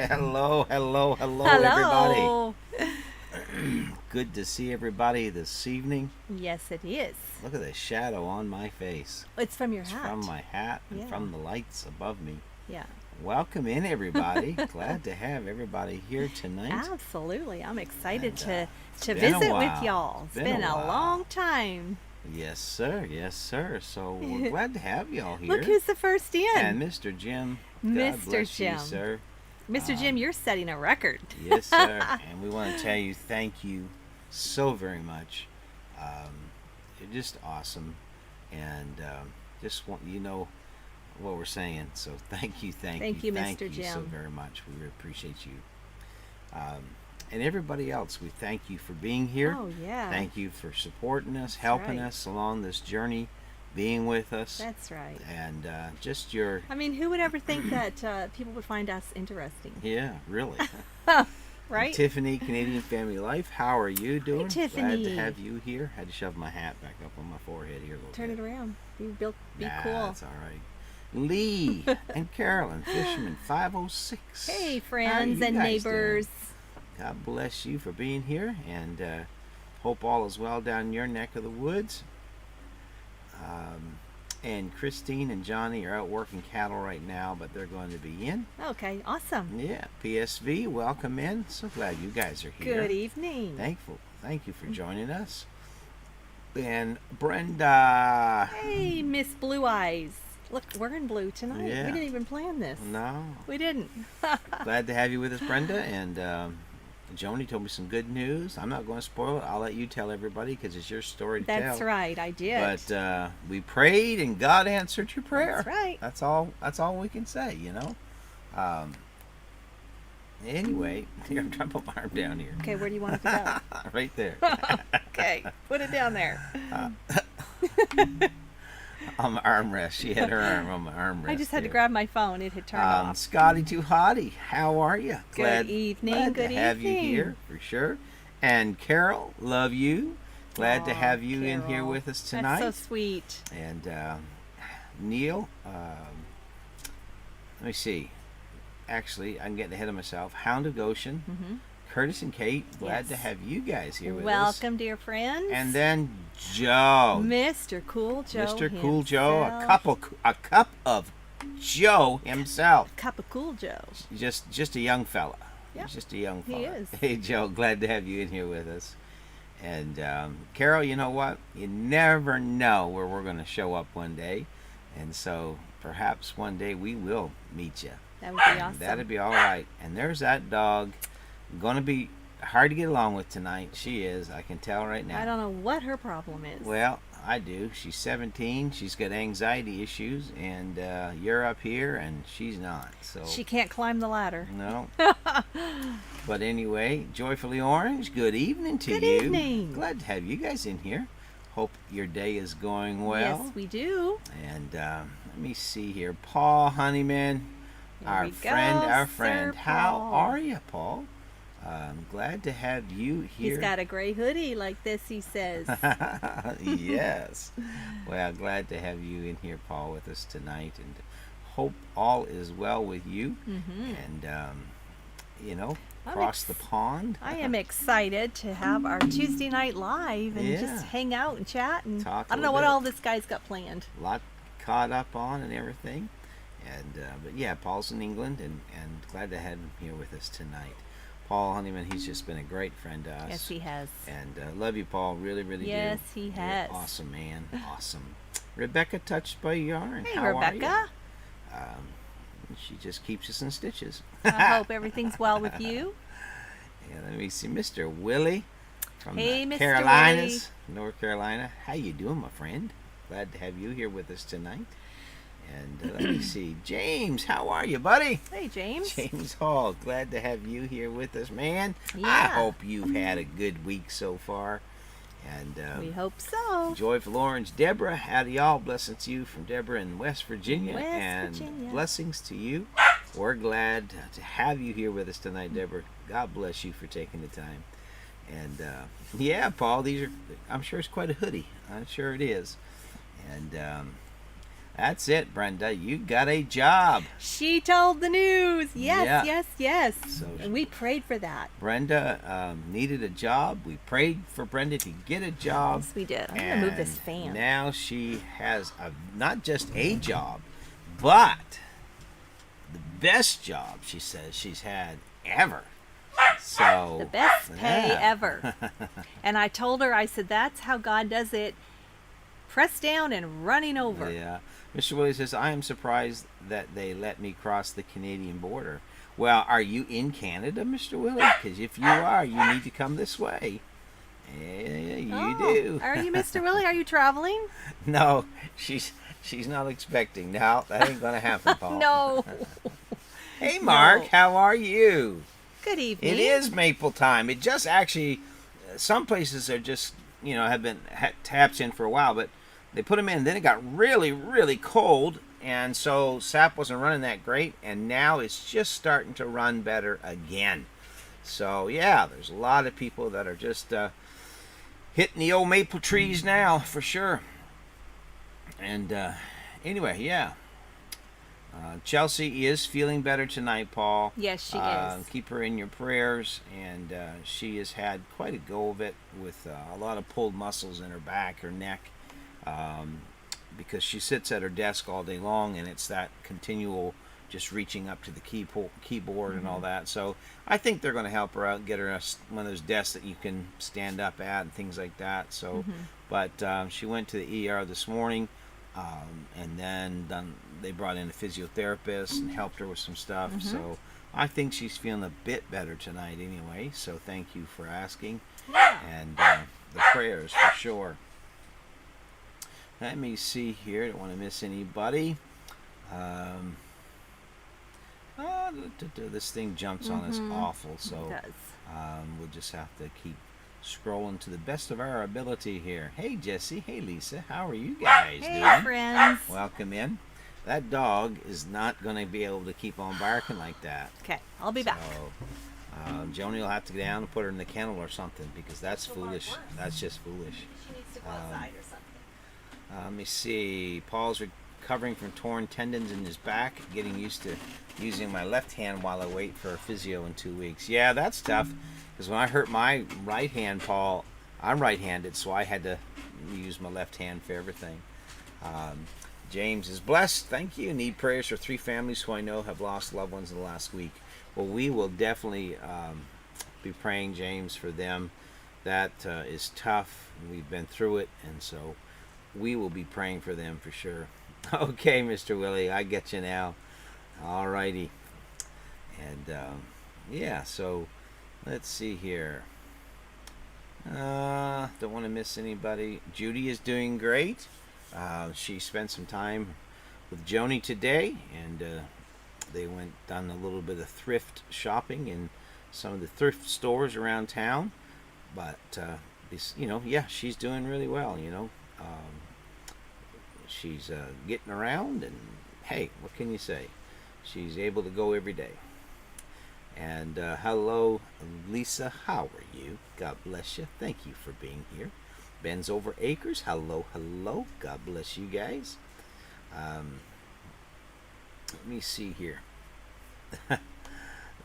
Hello, hello, hello, everybody. Hello. Good to see everybody this evening. Yes, it is. Look at the shadow on my face. It's from your It's hat. from my hat and Yeah. from the lights above me. Yeah. Welcome in, everybody. Glad to have everybody here tonight. Absolutely. I'm excited And, to been a visit with while. y'all. It's Been been a a while. long time. Yes, sir. Yes, sir. So we're glad to have y'all here. Look who's the first in. And Mr. Jim. God Mr. bless Jim. you, sir. Mr. Jim, you're setting a record. Yes, sir. And we want to tell you thank you so very much. You're just awesome, and just want you know what we're saying. So thank you, Thank you, thank Mr. you so Jim. very much. We really appreciate you, and everybody else. We thank you for being here. Oh, yeah. Thank you for supporting us, helping right. us along this journey, being with us, That's right. and just your I mean, who would ever think that people would find us interesting? yeah, really. Right? Tiffany, Canadian Family Life, how are you doing? Glad Tiffany. to have you here. Had to shove my hat back up on my forehead here a little Turn bit. it around. Be Nah, cool. that's all right. Lee and Carolyn, Fisherman 506. Hey, How are you friends and guys neighbors. doing? God bless you for being here, and hope all is well down your neck of the woods. And Christine and Johnny are out working cattle right now, but they're going to be in. Okay, awesome. Yeah, PSV, welcome in. So glad you guys are here. Good evening. Thank you for joining us. And Brenda. Hey, Miss Blue Eyes. Look, we're in blue tonight. Yeah. We didn't even plan this. No. We didn't. Glad to have you with us, Brenda. And Joni told me some good news. I'm not going to spoil it. I'll let you tell everybody because it's your story to tell. That's right, I did. But we prayed and God answered your prayer. That's right. That's all we can say, you know. Anyway, here, I'm trying to put my arm down here. Okay, where do you want it to Right there. go? Okay, put it down there. On my armrest. She had her arm on my armrest. I just had to there. grab my phone. It had turned off. Scotty Too Hottie, how are you? Good evening, Glad good to have you evening. here for sure. And Carol, love you. Glad to Aw, have you in here Carol. with us tonight. That's so sweet. And Neil, let me see. Actually, I'm getting ahead of myself. Hound of Goshen, Hmm. Curtis and Kate, glad to Yes. have you guys here with us. Welcome, dear friends. And then Joe. Mr. Cool Joe. Mr. Cool Joe, himself. a cup of Joe himself. Cup of Cool Joe. Just a young fella. Yeah, He's just a young he fella. is. Hey Joe, glad to have you in here with us. And Carol, you know what? You never know where we're going to show up one day, and so perhaps one day we will meet you. That would be awesome. That'd be all right. And there's that dog. Going to be hard to get along with tonight. She is. I can tell right now. I don't know what her problem is. Well, I do. She's 17. She's got anxiety issues, and you're up here, and she's not. So She can't climb the ladder. no. But anyway, Joyfully Orange. Good evening to Good you. evening. Glad to have you guys in here. Hope your day is going well. Yes, we do. And let me see here, Paul Honeyman, Here our we friend, go, our Sir friend. How Paul. are you, Paul? Glad to have you here. He's got a gray hoodie like this, he says. Yes. Well, glad to have you in here, Paul, with us tonight, and hope all is well with you. Hmm. And you know, I'm across the pond. I am excited to have our Tuesday night live and Yeah. just hang out and chat. And Talk a I don't know little what bit. all this guy's got planned. A lot caught up on and everything. And but yeah, Paul's in England, and glad to have him here with us tonight. Paul Honeyman, he's just been a great friend to us. Yes, he has. And love you, Paul. Really, really Yes, do. he You're has. awesome, man. Awesome. Rebecca touched by yarn. Hey, How are Rebecca. you? She just keeps us in stitches. I hope everything's well with you. Yeah, let me see, Mr. Willie from Hey, the Mr. Carolinas, North Carolina. How you doing, my friend? Glad to have you here with us tonight. And let me see, James, how are you, buddy? Hey, James. James Hall, glad to have you here with us, man. I Yeah. hope you've had a good week so far. And We hope so. Joyful Orange, Deborah, howdy y'all. Blessings to you from Deborah in West Virginia. West and Virginia. blessings to you. We're glad to have you here with us tonight, Deborah. God bless you for taking the time. And yeah, Paul, I'm sure it's quite a hoodie. I'm sure it is. And That's it, Brenda. You got a job. She told the news. Yes, Yeah. yes, yes. So And we prayed for that. Brenda needed a job. We prayed for Brenda to get a job. Yes, we did. I'm going to move this fan. Now she has not just a job, but the best job, she says, she's had ever. So The best pay yeah. ever. And I told her, I said, that's how God does it. Pressed down and running over. Yeah. Mr. Willie says, I am surprised that they let me cross the Canadian border. Well, are you in Canada, Mr. Willie? Because if you are, you need to come this way. Yeah, you do. Are you, Mr. Willie? Are you traveling? No, she's not expecting. No, that ain't going to happen, Paul. No. Hey, Mark, No. how are you? Good evening. It is maple time. It just actually, some places are just, have been taps in for a while, but they put them in. Then it got really, really cold, and so sap wasn't running that great, and now it's just starting to run better again. So, yeah, there's a lot of people that are just hitting the old maple trees now, for sure. And anyway, yeah. Chelsea is feeling better tonight, Paul. Yes, she is. Keep her in your prayers, and she has had quite a go of it with a lot of pulled muscles in her back, her neck, because she sits at her desk all day long, and it's that continual just reaching up to the keyboard and all that. So I think they're going to help her out and get her one of those desks that you can stand up at and things like that. So, but she went to the ER this morning, and then they brought in a physiotherapist and helped her with some stuff. So I think she's feeling a bit better tonight anyway. So thank you for asking. Yeah. And the prayers for sure. Let me see here. Don't want to miss anybody. This thing jumps on us awful. So It does. we'll just have to keep scrolling to the best of our ability here. Hey, Jesse. Hey, Lisa. How are you guys Hey, doing? friends. Welcome in. That dog is not going to be able to keep on barking like that. Okay, I'll be back. So, Joni will have to get down and put her in the kennel or something, because that's foolish. That's just foolish. She needs to go outside or something. Let me see. Paul's recovering from torn tendons in his back, getting used to using my left hand while I wait for a physio in 2 weeks. Yeah, that's tough, because when I hurt my right hand, Paul, I'm right-handed, so I had to use my left hand for everything. James is blessed. Thank you. Need prayers for 3 families who I know have lost loved ones in the last week. Well, we will definitely be praying, James, for them. That is tough. We've been through it, and so we will be praying for them for sure. Okay, Mr. Willie, I get you now. All righty. And yeah, so let's see here. Don't want to miss anybody. Judy is doing great. She spent some time with Joni today, and they went done a little bit of thrift shopping in some of the thrift stores around town. But yeah, she's doing really well. She's getting around, and hey, what can you say? She's able to go every day. And hello, Lisa. How are you? God bless you. Thank you for being here. Ben's Over Acres. Hello, hello. God bless you guys. Let me see here.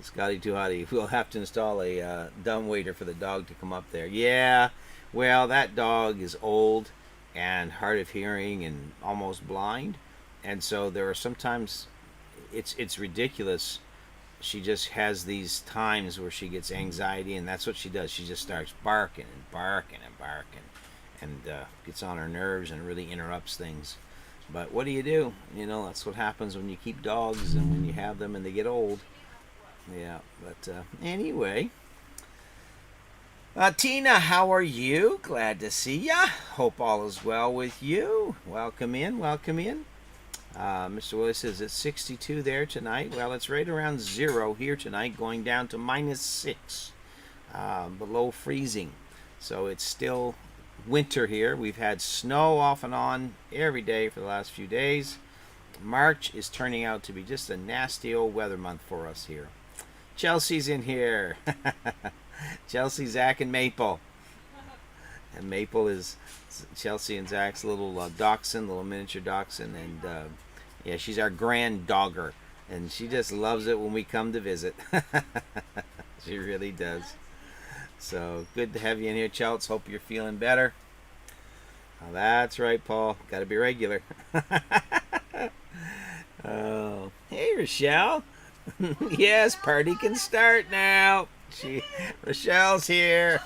Scotty Too Hottie. We'll have to install a dumbwaiter for the dog to come up there. Yeah, well, that dog is old and hard of hearing and almost blind. And so there are sometimes, it's ridiculous. She just has these times where she gets anxiety, and that's what she does. She just starts barking and barking and barking, and gets on her nerves and really interrupts things. But what do? That's what happens when you keep dogs and when you have them and they get old. Yeah, but anyway. Tina, how are you? Glad to see ya. Hope all is well with you. Welcome in, welcome in. Mr. Willis says it's 62 there tonight. Well, it's right around 0 here tonight, going down to -6, below freezing. So it's still winter here. We've had snow off and on every day for the last few days. March is turning out to be just a nasty old weather month for us here. Chelsea's in here. Chelsea, Zach, and Maple. And Maple is Chelsea and Zach's little dachshund, little miniature dachshund, and yeah, she's our grand dogger, and she just loves it when we come to visit. She really does. So good to have you in here, Chelsea. Hope you're feeling better. Oh, that's right, Paul. Got to be regular. Oh, hey, Rochelle. Yes, party can start now. Rochelle's here.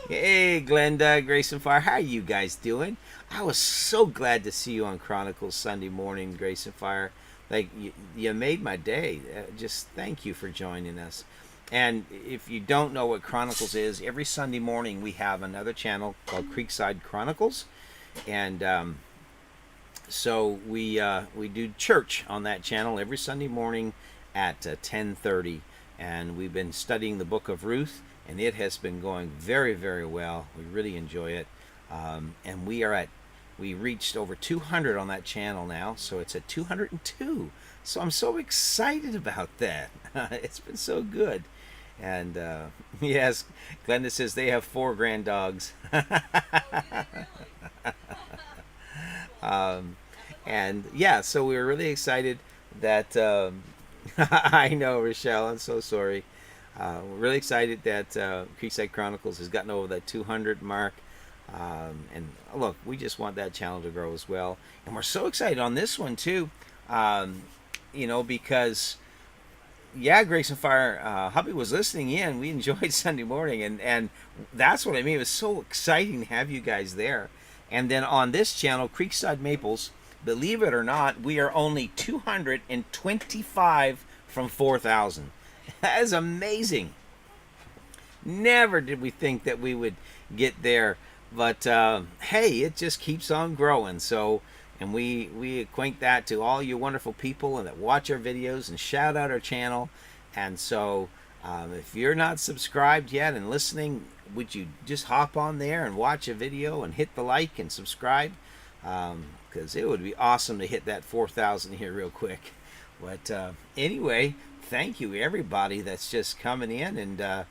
Hey, Glenda, Grace and Fire. How are you guys doing? I was so glad to see you on Chronicles Sunday morning, Grace and Fire. Like, you made my day. Just thank you for joining us. And if you don't know what Chronicles is, every Sunday morning we have another channel called Creekside Chronicles. And so we do church on that channel every Sunday morning at 10:30. And we've been studying the book of Ruth, and it has been going very, very well. We really enjoy it. And we reached over 200 on that channel now, so it's at 202. So I'm so excited about that. It's been so good. And yes, Glenda says they have 4 grand dogs. And yeah, so we were really excited that I know, Rochelle, I'm so sorry. We're really excited that Creekside Chronicles has gotten over that 200 mark. And look, we just want that channel to grow as well. And we're so excited on this one too, because yeah, Grace and Fire, hubby was listening in. We enjoyed Sunday morning, and that's what I mean. It was so exciting to have you guys there. And then on this channel, Creekside Maples, believe it or not, we are only 225 from 4,000. That is amazing. Never did we think that we would get there, but hey, it just keeps on growing. So, and we acquaint that to all you wonderful people and that watch our videos and shout out our channel. And so, if you're not subscribed yet and listening, would you just hop on there and watch a video and hit the like and subscribe? Because it would be awesome to hit that 4,000 here real quick. But anyway, thank you everybody that's just coming in and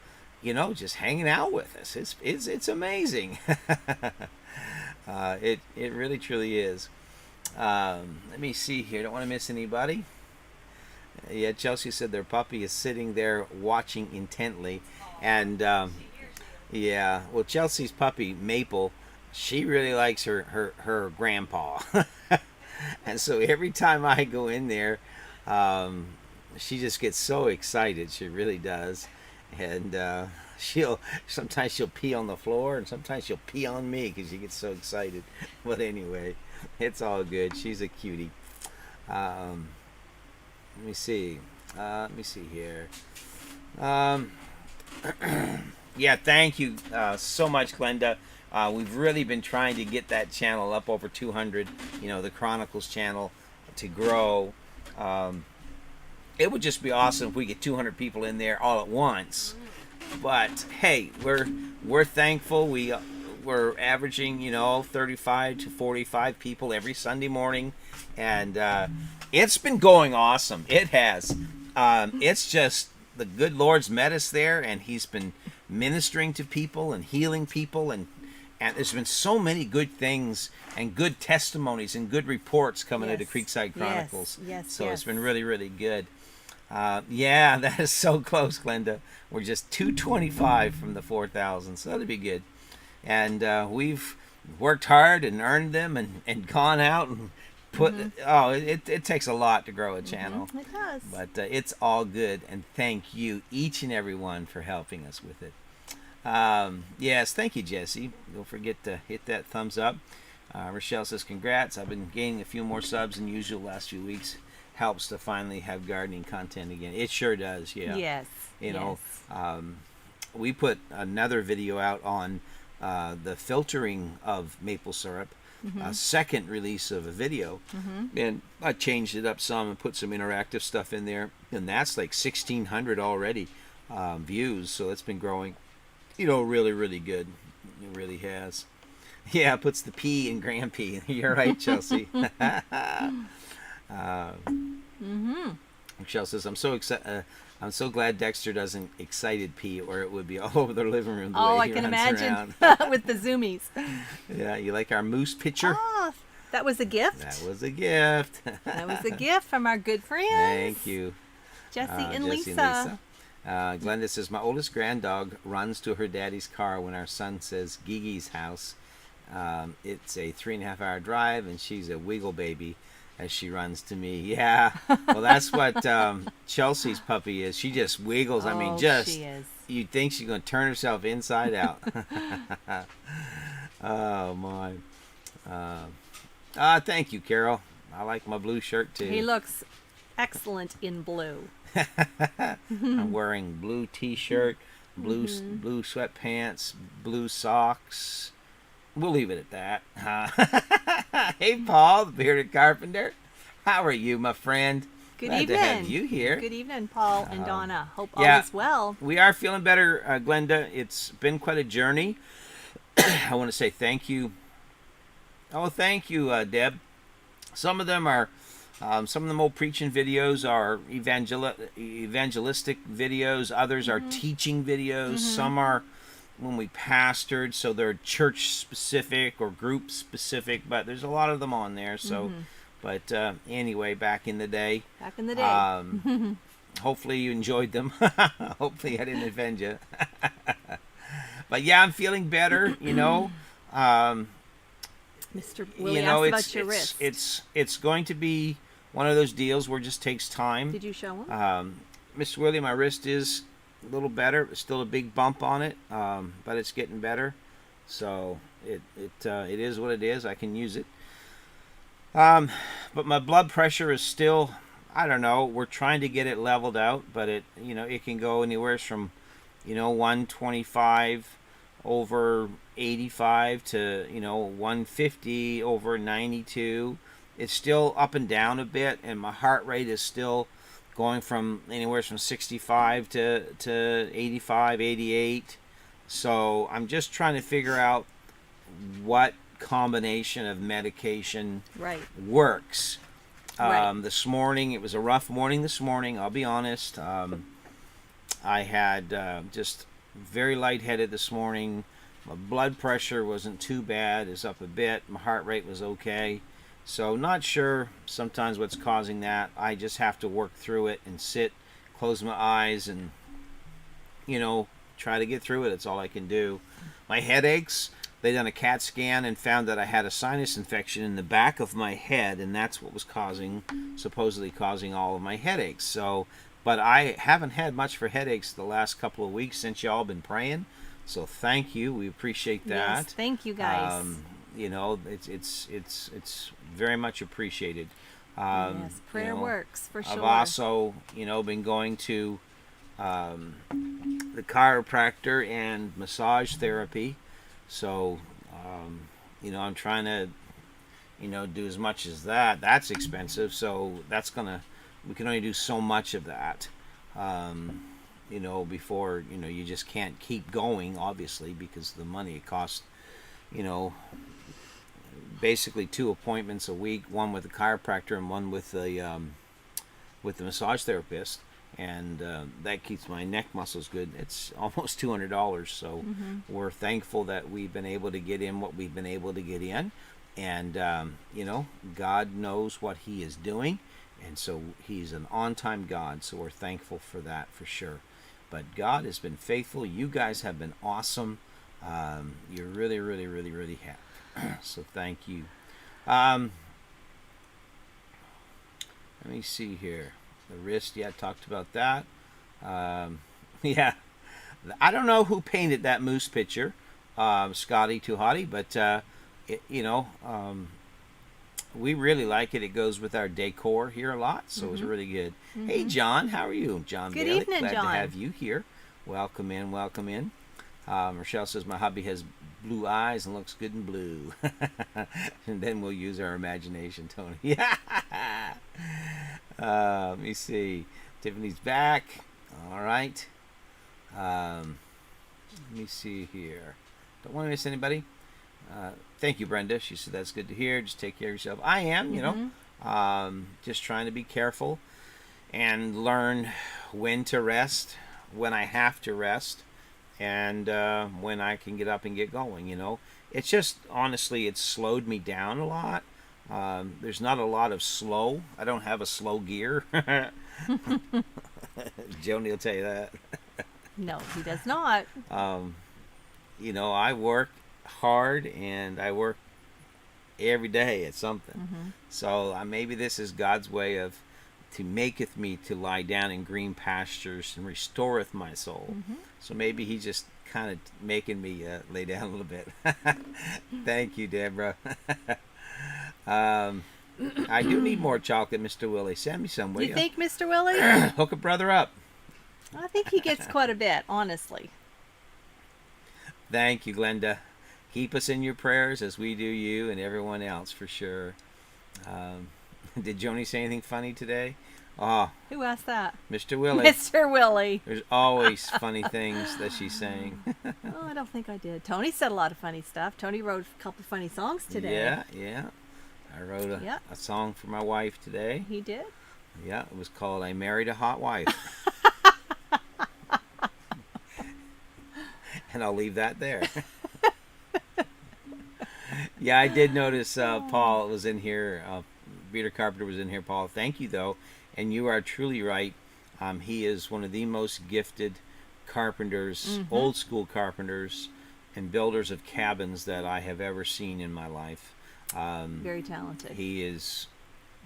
just hanging out with us. It's amazing. It really truly is. Let me see here. Don't want to miss anybody. Yeah, Chelsea said their puppy is sitting there watching intently, and yeah, well, Chelsea's puppy Maple, she really likes her grandpa, and so every time I go in there, she just gets so excited. She really does, and sometimes she'll pee on the floor, and sometimes she'll pee on me because she gets so excited. But anyway, it's all good. She's a cutie. Let me see. Let me see here. Yeah, thank you so much, Glenda. We've really been trying to get that channel up over 200. The Chronicles channel to grow. It would just be awesome if we get 200 people in there all at once. But hey, we're thankful. We're averaging 35 to 45 people every Sunday morning, and it's been going awesome. It has. It's just the good Lord's met us there, and He's been ministering to people and healing people, and there's been so many good things and good testimonies and good reports coming into Creekside Chronicles. Yes. It's been really, really good. Yeah, that is so close, Glenda. We're just 225 from the 4,000, so that'll be good. And we've worked hard and earned them and gone out and put. It takes a lot to grow a channel. It does. But it's all good, and thank you each and every one for helping us with it. Yes, thank you, Jesse. Don't forget to hit that thumbs up. Rochelle says, congrats. I've been gaining a few more subs than usual last few weeks. Helps to finally have gardening content again. It sure does, yeah. Yes. We put another video out on the filtering of maple syrup, a second release of a video, and I changed it up some and put some interactive stuff in there, and that's like 1,600 already views, so it's been growing, really, really good. It really has. Yeah, it puts the P in Grand P. You're right, Chelsea. Michelle says, "I'm so excited. I'm so glad Dexter doesn't excited pee, or it would be all over their living room the Oh, way I he can runs imagine around." with the zoomies. Yeah, you like our moose picture? Oh, that was a gift. That was a gift. That was a gift from our good friends. Thank you, Jesse and Jesse Lisa. and Lisa. Glenda says, "My oldest granddog runs to her daddy's car when our son says Gigi's house. It's a 3.5 hour drive, and she's a wiggle baby as she runs to me." Yeah, well, that's what Chelsea's puppy is. She just wiggles. I mean, just she is. you'd think she's going to turn herself inside out. Oh my. Thank you, Carol. I like my blue shirt too. He looks excellent in blue. I'm wearing blue t-shirt, blue sweatpants, blue socks. We'll leave it at that. Hey, Paul, the bearded carpenter. How are you, my friend? Good Glad evening. to have you here. Good evening, Paul and Donna. Hope all yeah. is well. We are feeling better, Glenda. It's been quite a journey. I want to say thank you. Oh, thank you, Deb. Some of them old preaching videos are evangelistic videos. Others are teaching videos. Some are when we pastored, so they're church specific or group specific. But there's a lot of them on there. So, but anyway, back in the day. Back in the day. Hopefully you enjoyed them. Hopefully I didn't offend you. But yeah, I'm feeling better. You know. Mr. Willie asked about your wrist. It's going to be one of those deals where it just takes time. Did you show him? Mr. Willie, my wrist is a little better. It's still a big bump on it, but it's getting better. So it is what it is. I can use it. But my blood pressure is still, I don't know. We're trying to get it leveled out, but it can go anywhere from 125 over 85 to 150 over 92. It's still up and down a bit, and my heart rate is still going from anywhere from 65 to 85, 88. So I'm just trying to figure out what combination of medication works. This morning, it was a rough morning this morning, I'll be honest. I had just very lightheaded this morning. My blood pressure wasn't too bad. It's up a bit. My heart rate was okay. So not sure sometimes what's causing that. I just have to work through it and sit, close my eyes, and try to get through it. It's all I can do. My headaches, they done a CAT scan and found that I had a sinus infection in the back of my head, and that's what was supposedly causing all of my headaches. So, but I haven't had much for headaches the last couple of weeks since y'all been praying. So thank you. We appreciate that. Yes, thank you guys. It's very much appreciated. Yes, prayer works for sure. I've also, been going to the chiropractor and massage therapy. So, I'm trying to, do as much as that. That's expensive. So we can only do so much of that. Before, you just can't keep going, obviously, because of the money it costs, basically 2 appointments a week, one with the chiropractor and one with the massage therapist, and that keeps my neck muscles good. It's almost $200, so we're thankful that we've been able to get in what we've been able to get in, and God knows what He is doing, and so He's an on-time God, so we're thankful for that for sure. But God has been faithful. You guys have been awesome. You really, really, really, really have. So thank you. Let me see here. The wrist, yeah, I talked about that. Yeah. I don't know who painted that moose picture, Scotty Too Hottie, but, we really like it. It goes with our decor here a lot, so it's really good. Hey, John, how are you? John Good Bailey. evening, Glad John. to have you here. Welcome in, welcome in. Rochelle says, my hubby has blue eyes and looks good in blue. And then we'll use our imagination, Tony. Yeah. Let me see. Tiffany's back. All right. Let me see here. Don't want to miss anybody. Thank you, Brenda. She said that's good to hear. Just take care of yourself. I am, just trying to be careful. and learn when to rest, when I have to rest, and when I can get up and get going. It's just honestly, it's slowed me down a lot. There's not a lot of slow. I don't have a slow gear. Joni will tell you that. No, he does not. I work hard and I work every day at something. Mm-hmm. So maybe this is God's way of to maketh me to lie down in green pastures and restoreth my soul. Mm-hmm. So maybe he's just kind of making me lay down a little bit. Thank you, Deborah. I do need more chocolate, Mr. Willie. Send me some, will You you? think, Mr. Willie? Hook a brother up. I think he gets quite a bit, honestly. Thank you, Glenda. Keep us in your prayers as we do you and everyone else, for sure. Did Joni say anything funny today? Oh, Who asked that? Mr. Willie. Mr. Willie. There's always funny things that she's saying. Oh, I don't think I did. Tony said a lot of funny stuff. Tony wrote a couple funny songs today. Yeah. I wrote Yeah. a song for my wife today. He did? Yeah, it was called I Married a Hot Wife. And I'll leave that there. Yeah, I did notice Paul was in here. Peter Carpenter was in here, Paul. Thank you, though. And you are truly right. He is one of the most gifted carpenters, old school carpenters, and builders of cabins that I have ever seen in my life. Very talented. He is...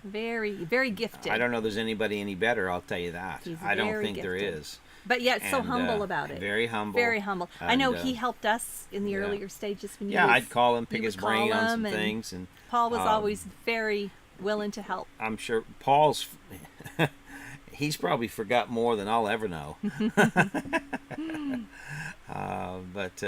Very, very gifted. I don't know there's anybody any better, I'll tell you that. He's I don't very think there gifted. is. But yet so And, humble about it. Very humble. Very humble. I know And, he helped us in the yeah. earlier stages when Yeah, you I'd call him, pick you his would call brain on some him, and things. And Paul was always very willing to help. I'm sure Paul's... he's probably forgot more than I'll ever know. But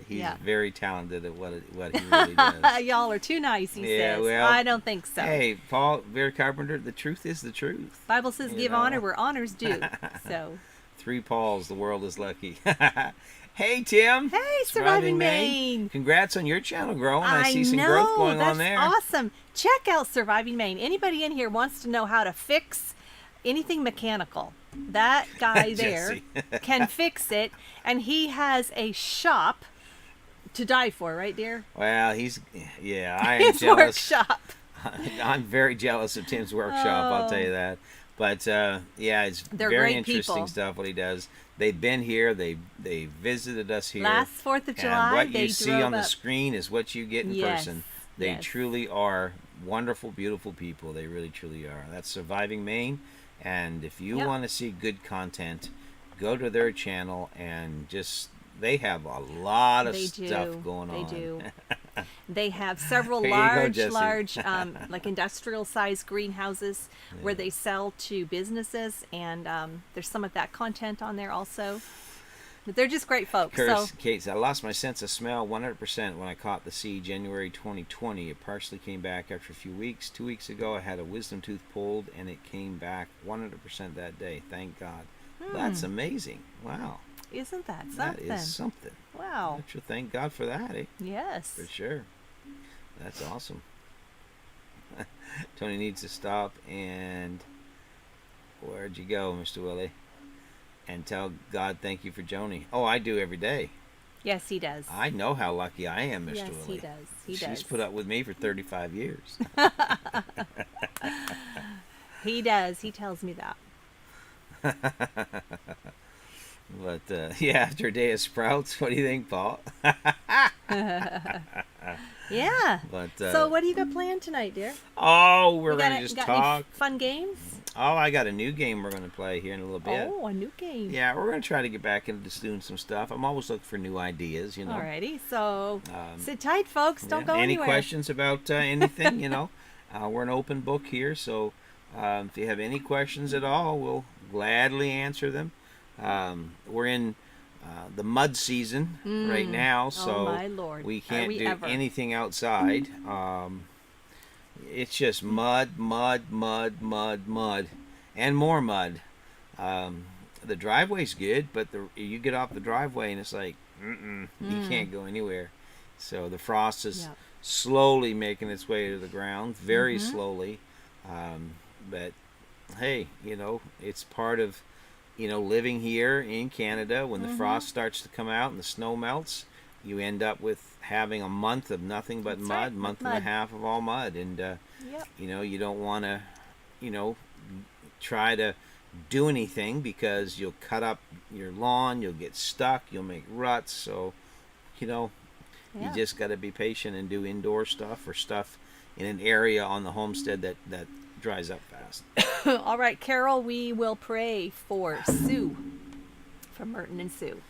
he's very talented at what he really does. Y'all are too nice, he Yeah, says. well, I don't think so. Hey, Paul, Vera Carpenter, the truth is the truth. Bible says You give know. honor where honor's due. So, 3 Pauls, the world is lucky. Hey, Tim. hey, Surviving Maine. Congrats on your channel growing. I see some know, growth going that's on there. awesome. Check out Surviving Maine. Anybody in here wants to know how to fix anything mechanical, that guy there Jesse. can fix it, and he has a shop to die for, right, dear? Well, I am His jealous. workshop. I'm very jealous of Tim's workshop, I'll tell you that. But it's They're very great interesting people. stuff what he does. They've been here. They visited us here. Last 4th of July, and what they you see drove on the up. screen is what you get in Yes, person. They yes. truly are wonderful, beautiful people. They really, truly are. That's Surviving Maine. And if you Yep. want to see good content, go to their channel and they have a lot of They stuff do. going on. They do. They have several There you go, Jesse. large, like industrial-sized greenhouses where they sell to businesses, and there's some of that content on there also. But they're just great folks. Curse, Kate said, I lost my sense of smell 100% when I caught the sea January 2020. It partially came back after a few weeks. 2 weeks ago, I had a wisdom tooth pulled, and it came back 100% that day. Thank God. That's amazing. Wow. Isn't that something? That is something. Wow. I sure thank God for that, eh? Yes. For sure. That's awesome. Tony needs to stop and... Where'd you go, Mr. Willie? And tell God thank you for Joni. Oh, I do every day. Yes, he does. I know how lucky I am, Mr. Yes, Willie. he does. He She's does. put up with me for 35 years. He does. He tells me that. But, after a day of sprouts, what do you think, Paul? Yeah. But, So what do you got planned tonight, dear? oh, we're You going got to just got talk. Any fun games? Oh, I got a new game we're going to play here in a little bit. Oh, a new game. Yeah, we're going to try to get back into just doing some stuff. I'm always looking for new ideas, you know. Alrighty. So sit tight, folks. Don't go Any anywhere. questions about anything, we're an open book here, so if you have any questions at all, we'll gladly answer them. We're in the mud season right now, so Oh, my Lord. we Are can't we do ever? anything outside. It's just mud, and more mud. The driveway's good, but you get off the driveway and it's like, you can't go anywhere. So the frost is Yep. slowly making its way to the ground, very slowly. But hey, it's part of, living here in Canada. When the frost starts to come out and the snow melts, you end up with having a month of nothing but That's mud, right, month mud. and a half of all mud. And, Yep. you don't want to, you know, try to do anything because you'll cut up your lawn, you'll get stuck, you'll make ruts. So, you Yeah. just got to be patient and do indoor stuff or stuff in an area on the homestead that dries up fast. All right, Carol, we will pray for Sue, for Merton and Sue.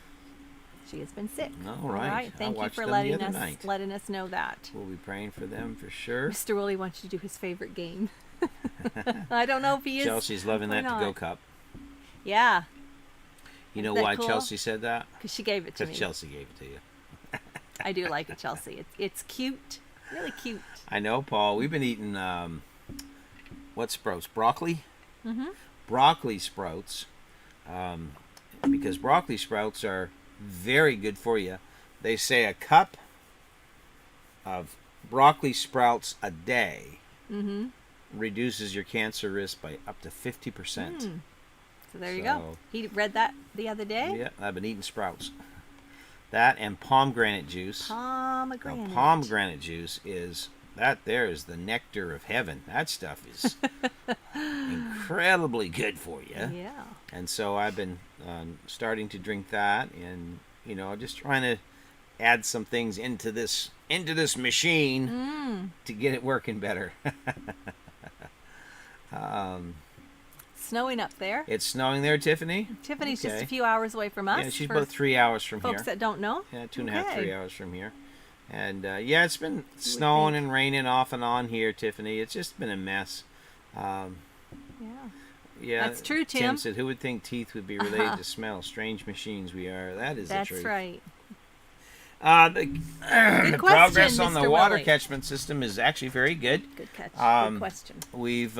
She has been sick. All right. Thank I you for watched them the letting other us night. letting us know that. We'll be praying for them for sure. Mr. Willie wants you to do his favorite game. I don't know if he is. Chelsea's loving or that not. to-go cup. Yeah, You know Isn't that why cool? Chelsea said that? because she gave it to Because me. Chelsea gave it to you. I do like it, Chelsea. It's cute, really cute. I know, Paul. We've been eating what sprouts? Broccoli. Mhm. Broccoli sprouts, because broccoli sprouts are very good for you. They say a cup of broccoli sprouts a day Mhm. reduces your cancer risk by up to 50%. So there you go. So- He read that the other day. Yeah, I've been eating sprouts. That and pomegranate juice. Now, Pomegranate. pomegranate juice is the nectar of heaven. That stuff is incredibly good for you. Yeah. And so I've been starting to drink that, and just trying to add some things into this machine to get it working better. Snowing up there. It's snowing there, Tiffany. Tiffany's just Okay. a few hours away from us. Yeah, she's for about 3 hours from folks here. that don't know. Yeah, 2.5, Okay. 3 hours from here. And yeah, it's been snowing and raining off and on here, Tiffany. It's just been a mess. Yeah. Yeah, That's true, Tim. Tim said, "Who would think teeth would be related to smell? Strange machines we are." That is That's the truth. right. The question, progress on the Mr. water Willie. catchment system is actually very good. Good catch. Um, Good question. We've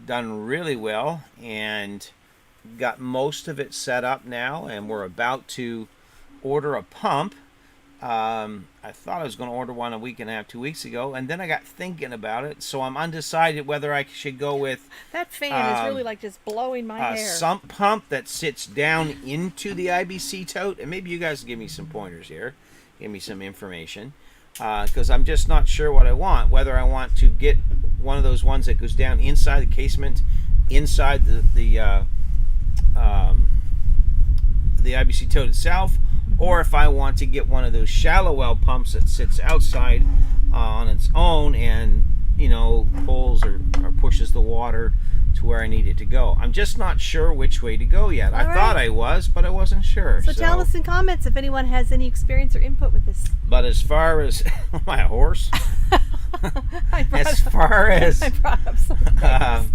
done really well and got most of it set up now, and we're about to order a pump. I thought I was going to order one a week and a half, 2 weeks ago, and then I got thinking about it, so I'm undecided whether I should go with That fan is really like just blowing my a hair. sump pump that sits down into the IBC tote, and maybe you guys can give me some pointers here, give me some information, because I'm just not sure what I want, whether I want to get one of those ones that goes down inside the casement, inside the IBC tote itself, or if I want to get one of those shallow well pumps that sits outside on its own and pulls or pushes the water to where I need it to go. I'm just not sure which way to go yet. I All right. thought I was, but I wasn't sure. So tell us in comments if anyone has any experience or input with this. But as far as my horse, I brought, as far as I brought up something.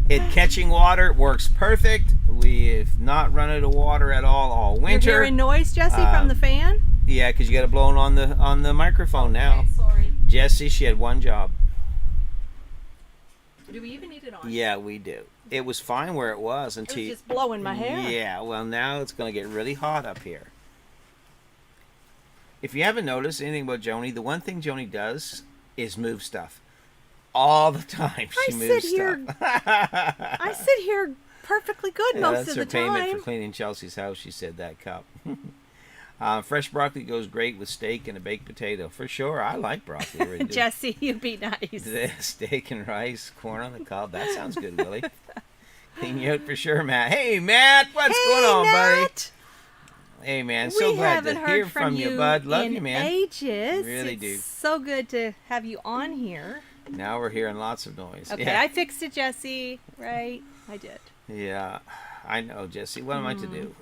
it catching water works perfect. We've not run out of water at all You're winter. hearing noise, Jesse, from the fan? Yeah, because you got it blowing on the microphone now. Okay, sorry. Jesse, she had one job. Do we even need it on? Yeah, we do. It was fine where it was It until was just blowing my hair. Yeah, well now it's going to get really hot up here. If you haven't noticed anything about Joni, the one thing Joni does is move stuff. All the time she I moves sit here- stuff. I sit here perfectly good Yeah, most that's of her the payment time. for cleaning Chelsea's house. She said that cup. Fresh broccoli goes great with steak and a baked potato. For sure, I like broccoli. I really do. Jesse, you'd be nice. The steak and rice, corn on the cob. That sounds good, Willie. Clean you out for sure, Matt. Hey, Matt, what's Hey, going on, buddy? Nat. Hey, man, so We glad haven't to heard hear from you, bud. Love in you, man. ages. Really It's do. so good to have you on here. Now we're hearing lots of noise. Okay, Yeah. I fixed it, Jesse. Right, I did. Yeah, I know, Jesse. What am I to do?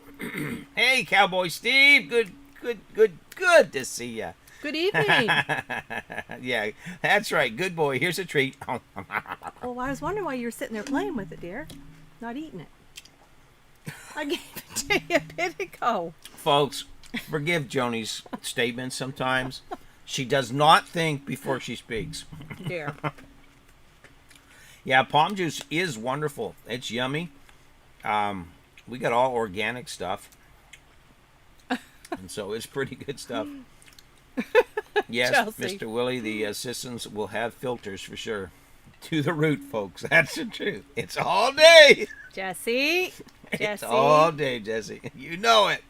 Hey, Cowboy Steve. Good to see ya. Good evening. Yeah, that's right. Good boy. Here's a treat. Well, I was wondering why you were sitting there playing with it, dear, not eating it. I gave it to you a bit ago. Folks, forgive Joni's statements sometimes. She does not think before she speaks. Dear. Yeah, palm juice is wonderful. It's yummy. We got all organic stuff. And so it's pretty good stuff. Yes, Chelsea. Mr. Willie, the assistants will have filters for sure. to the root, folks. That's the truth. It's all day. Jesse. It's all day, Jesse. You know it.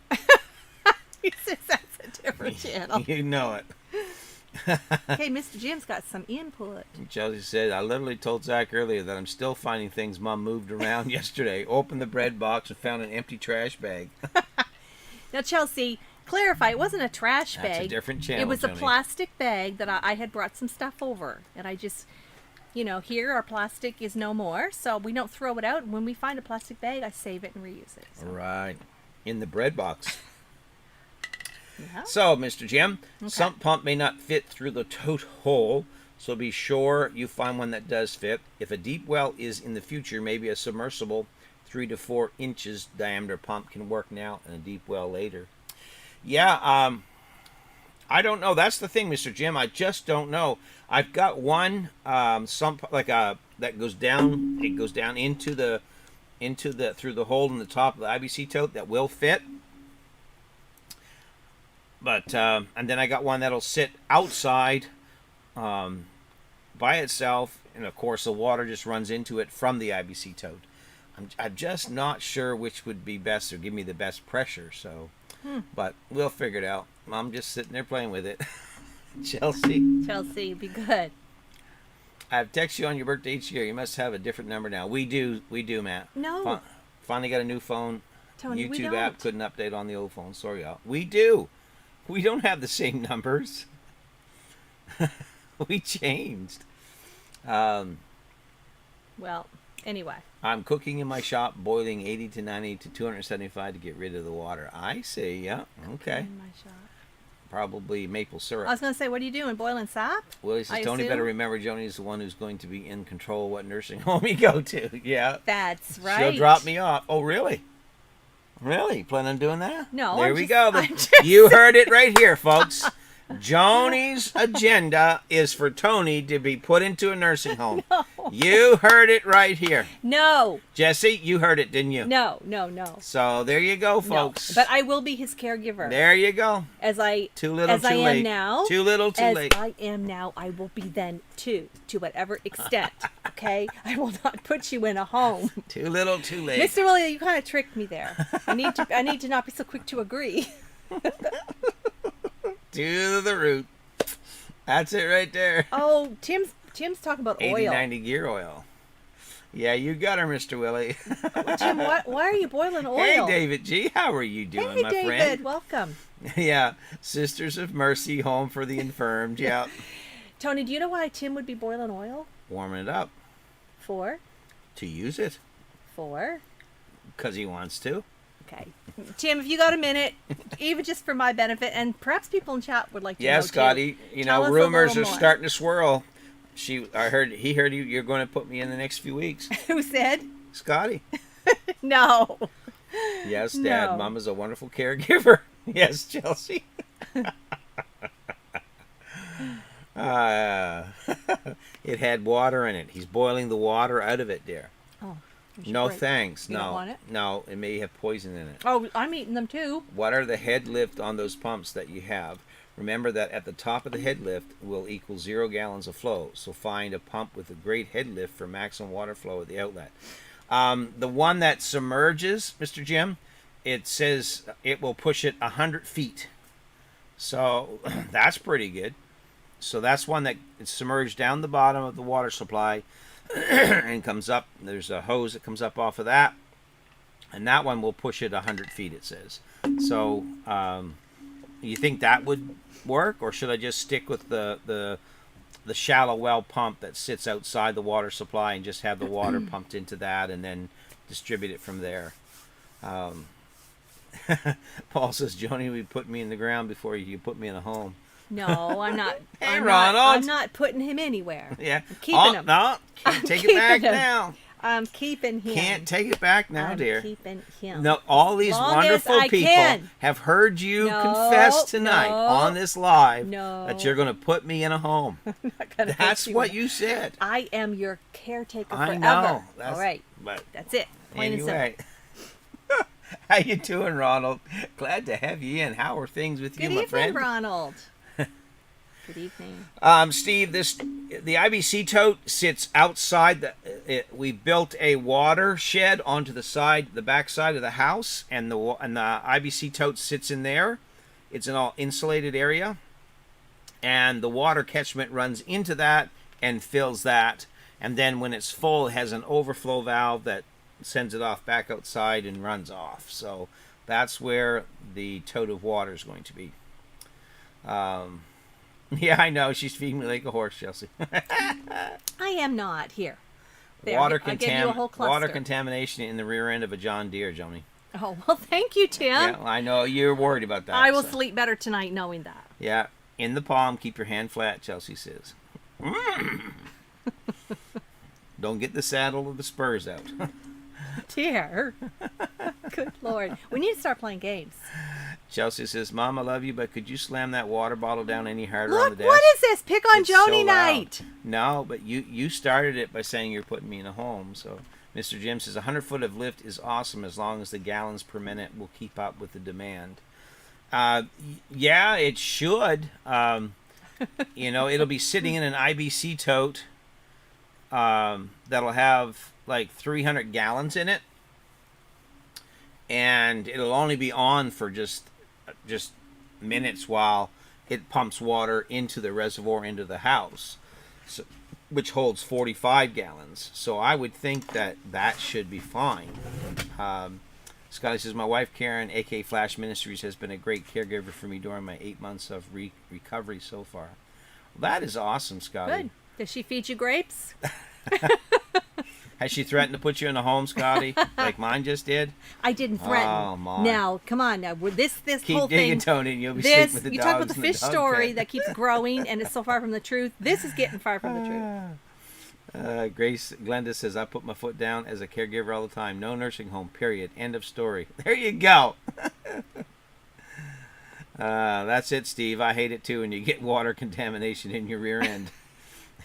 He says that's a different channel. You know it. Okay, Mr. Jim's got some input. Chelsea said, I literally told Zach earlier that I'm still finding things Mom moved around yesterday. Opened the bread box and found an empty trash bag. Now, Chelsea, clarify, it wasn't a trash bag. That's a different channel, It was Joni. a plastic bag that I had brought some stuff over. And I just, here our plastic is no more, so we don't throw it out. When we find a plastic bag, I save it and reuse it. So. Right. In the bread box. Yeah. So, Mr. Jim, Okay. sump pump may not fit through the tote hole, so be sure you find one that does fit. If a deep well is in the future, maybe a submersible 3 to 4 inches diameter pump can work now and a deep well later. Yeah, I don't know. That's the thing, Mr. Jim. I just don't know. I've got one sump that goes down. It goes down into the through the hole in the top of the IBC tote that will fit. But and then I got one that'll sit outside by itself, and of course the water just runs into it from the IBC tote. I'm just not sure which would be best or give me the best pressure. So, but we'll figure it out. I'm just sitting there playing with it. Chelsea, be good. I've texted you on your birthday each year. You must have a different number now. We do, Matt. No. Finally got a new phone. Tony, we YouTube don't. app couldn't update on the old phone. Sorry, y'all. We do. We don't have the same numbers. We changed. Well, anyway. I'm cooking in my shop, boiling 80 to 90 to 275 to get rid of the water. I see. Yeah. Okay. In my shop. Probably maple syrup. I was going to say, what are you doing? Boiling sap? Willie says, I Tony assume? better remember Joni's the one who's going to be in control of what nursing home you go to. Yeah. That's right. She'll drop me off. Oh, really? Really? Plan on doing that? No, There I'm we just- go. I'm just You heard it right here, folks. Joni's agenda is for Tony to be put into a nursing home. No. You heard it right here. No. Jesse, you heard it, didn't you? No. So there you go, No. folks. But I will be his caregiver. There you go. As I Too little, as too I late. am now. Too little, too as late. I am now, I will be then too, to whatever extent. Okay? I will not put you in a home. Too little, too late. Mr. Willie, you kind of tricked me there. I need to not be so quick to agree. To the root. That's it right there. Oh, Tim's talking about 80, oil. 90 gear oil. Yeah, you got her, Mr. Willie. Tim, why are you boiling oil? Hey, David G. How are you doing, Hey, my David, friend? welcome. Yeah, Sisters of Mercy, Home for the Infirmed. Yeah. Tony, do you know why Tim would be boiling oil? Warming it up For? to use it because he wants to. Okay. Tim, if you got a minute, even just for my benefit, and perhaps people in chat would like to know Yeah, too. Scotty. You Tell know, us a rumors are little more. starting to swirl. He heard you. You're going to put me in the next few weeks, Who said? Scotty. No. Yes, Dad. No. Mom is a wonderful caregiver. Yes, Chelsea. It had water in it. He's boiling the water out of it, dear. Oh. we should No break. thanks. You No. don't want it? No, it may have poison in it. Oh, I'm eating them too. What are the head lift on those pumps that you have? Remember that at the top of the head lift will equal 0 gallons of flow. So find a pump with a great head lift for maximum water flow at the outlet. The one that submerges, Mr. Jim, it says it will push it 100 feet. So that's pretty good. So that's one that is submerged down the bottom of the water supply and comes up. There's a hose that comes up off of that. And that one will push it 100 feet, it says. So you think that would work? Or should I just stick with the shallow well pump that sits outside the water supply and just have the water pumped into that and then distribute it from there? Paul says, Joni, we put me in the ground before you put me in a home. No, I'm not. Hey, I'm Ronald. Not, I'm not putting him anywhere. Yeah. I'm keeping him. No, can't I'm take it keeping back him. now. I'm keeping him. Can't take it back now, I'm dear. keeping him. No, all these Long as wonderful I people can. have heard you No, confess tonight no, on this live no. that you're going to put me in a home. I'm not gonna That's put you what in. you said. I am your caretaker I forever. know. All right. But That's it. Plain and simple. anyway, how you doing, Ronald? Glad to have you in. How are things with you, Good my evening, friend? Ronald. Good evening. Steve, the IBC tote sits outside. We built a water shed onto the back side of the house, and the IBC tote sits in there. It's an all insulated area, and the water catchment runs into that and fills that. And then when it's full, it has an overflow valve that sends it off back outside and runs off. So that's where the tote of water is going to be. Yeah, I know. She's feeding me like a horse, Chelsea. I am not. Here. There, Water I'll give you a whole cluster. Water contamination in the rear end of a John Deere, Joni. Oh, well, thank you, Tim. Yeah, I know you're worried about that. I will sleep better tonight knowing that. Yeah, in the palm, keep your hand flat, Chelsea says. Don't get the saddle or the spurs out. Dear. Good Lord. We need to start playing games. Chelsea says, Mom, I love you, but could you slam that water bottle down any harder on the Look, desk? what is this? Pick on It's Joni so loud. night. No, but you started it by saying you're putting me in a home. So Mr. Jim says 100 foot of lift is awesome as long as the gallons per minute will keep up with the demand. Yeah, it should. It'll be sitting in an IBC tote that'll have like 300 gallons in it, and it'll only be on for just minutes while it pumps water into the reservoir into the house, so, which holds 45 gallons. So I would think that should be fine. Scotty says, my wife Karen, aka Flash Ministries, has been a great caregiver for me during my 8 months of recovery so far. Well, that is awesome, Scotty. Good. Does she feed you grapes? Has she threatened to put you in a home, Scotty, like mine just did? I didn't threaten. Oh, my. Now, come on. Now, this Keep whole digging, thing. Tony, and you'll be sleeping with the You dogs talk about the in fish dog story pen. that keeps growing, and it's so far from the truth. This is getting far from the truth. Grace Glenda says, I put my foot down as a caregiver all the time. No nursing home, period. End of story. There you go. That's it, Steve. I hate it too when you get water contamination in your rear end.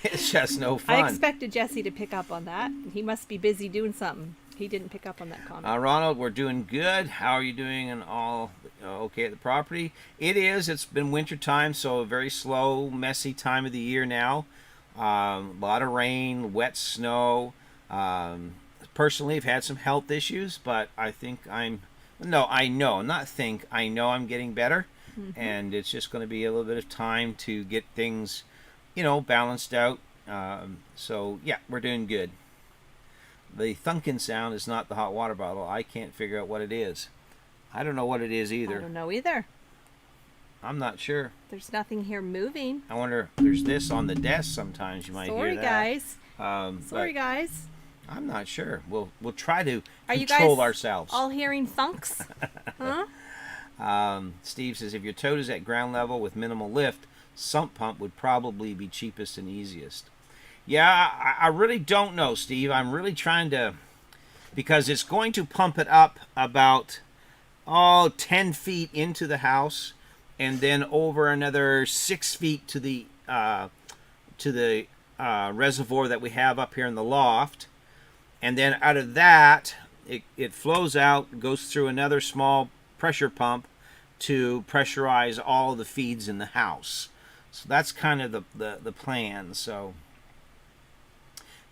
It's just no fun. I expected Jesse to pick up on that. He must be busy doing something. He didn't pick up on that comment. Ronald, we're doing good. How are you doing and all okay at the property? It is. It's been winter time, so a very slow, messy time of the year now. A lot of rain, wet snow. Personally, I've had some health issues, but I think I know I'm getting better. Mm-hmm. And it's just going to be a little bit of time to get things, balanced out. So, yeah, we're doing good. The thunking sound is not the hot water bottle. I can't figure out what it is. I don't know what it is either. I don't know either. I'm not sure. There's nothing here moving. I wonder if there's this on the desk sometimes. You might hear that. Guys. Sorry, guys. I'm not sure. We'll try to Are you control guys ourselves. All hearing thunks? Huh? Steve says, if your tote is at ground level with minimal lift, sump pump would probably be cheapest and easiest. Yeah, I really don't know, Steve. I'm really trying to, because it's going to pump it up about 10 feet into the house, and then over another 6 feet to the reservoir that we have up here in the loft, and then out of that it flows out, goes through another small pressure pump to pressurize all of the feeds in the house. So that's kind of the plan. So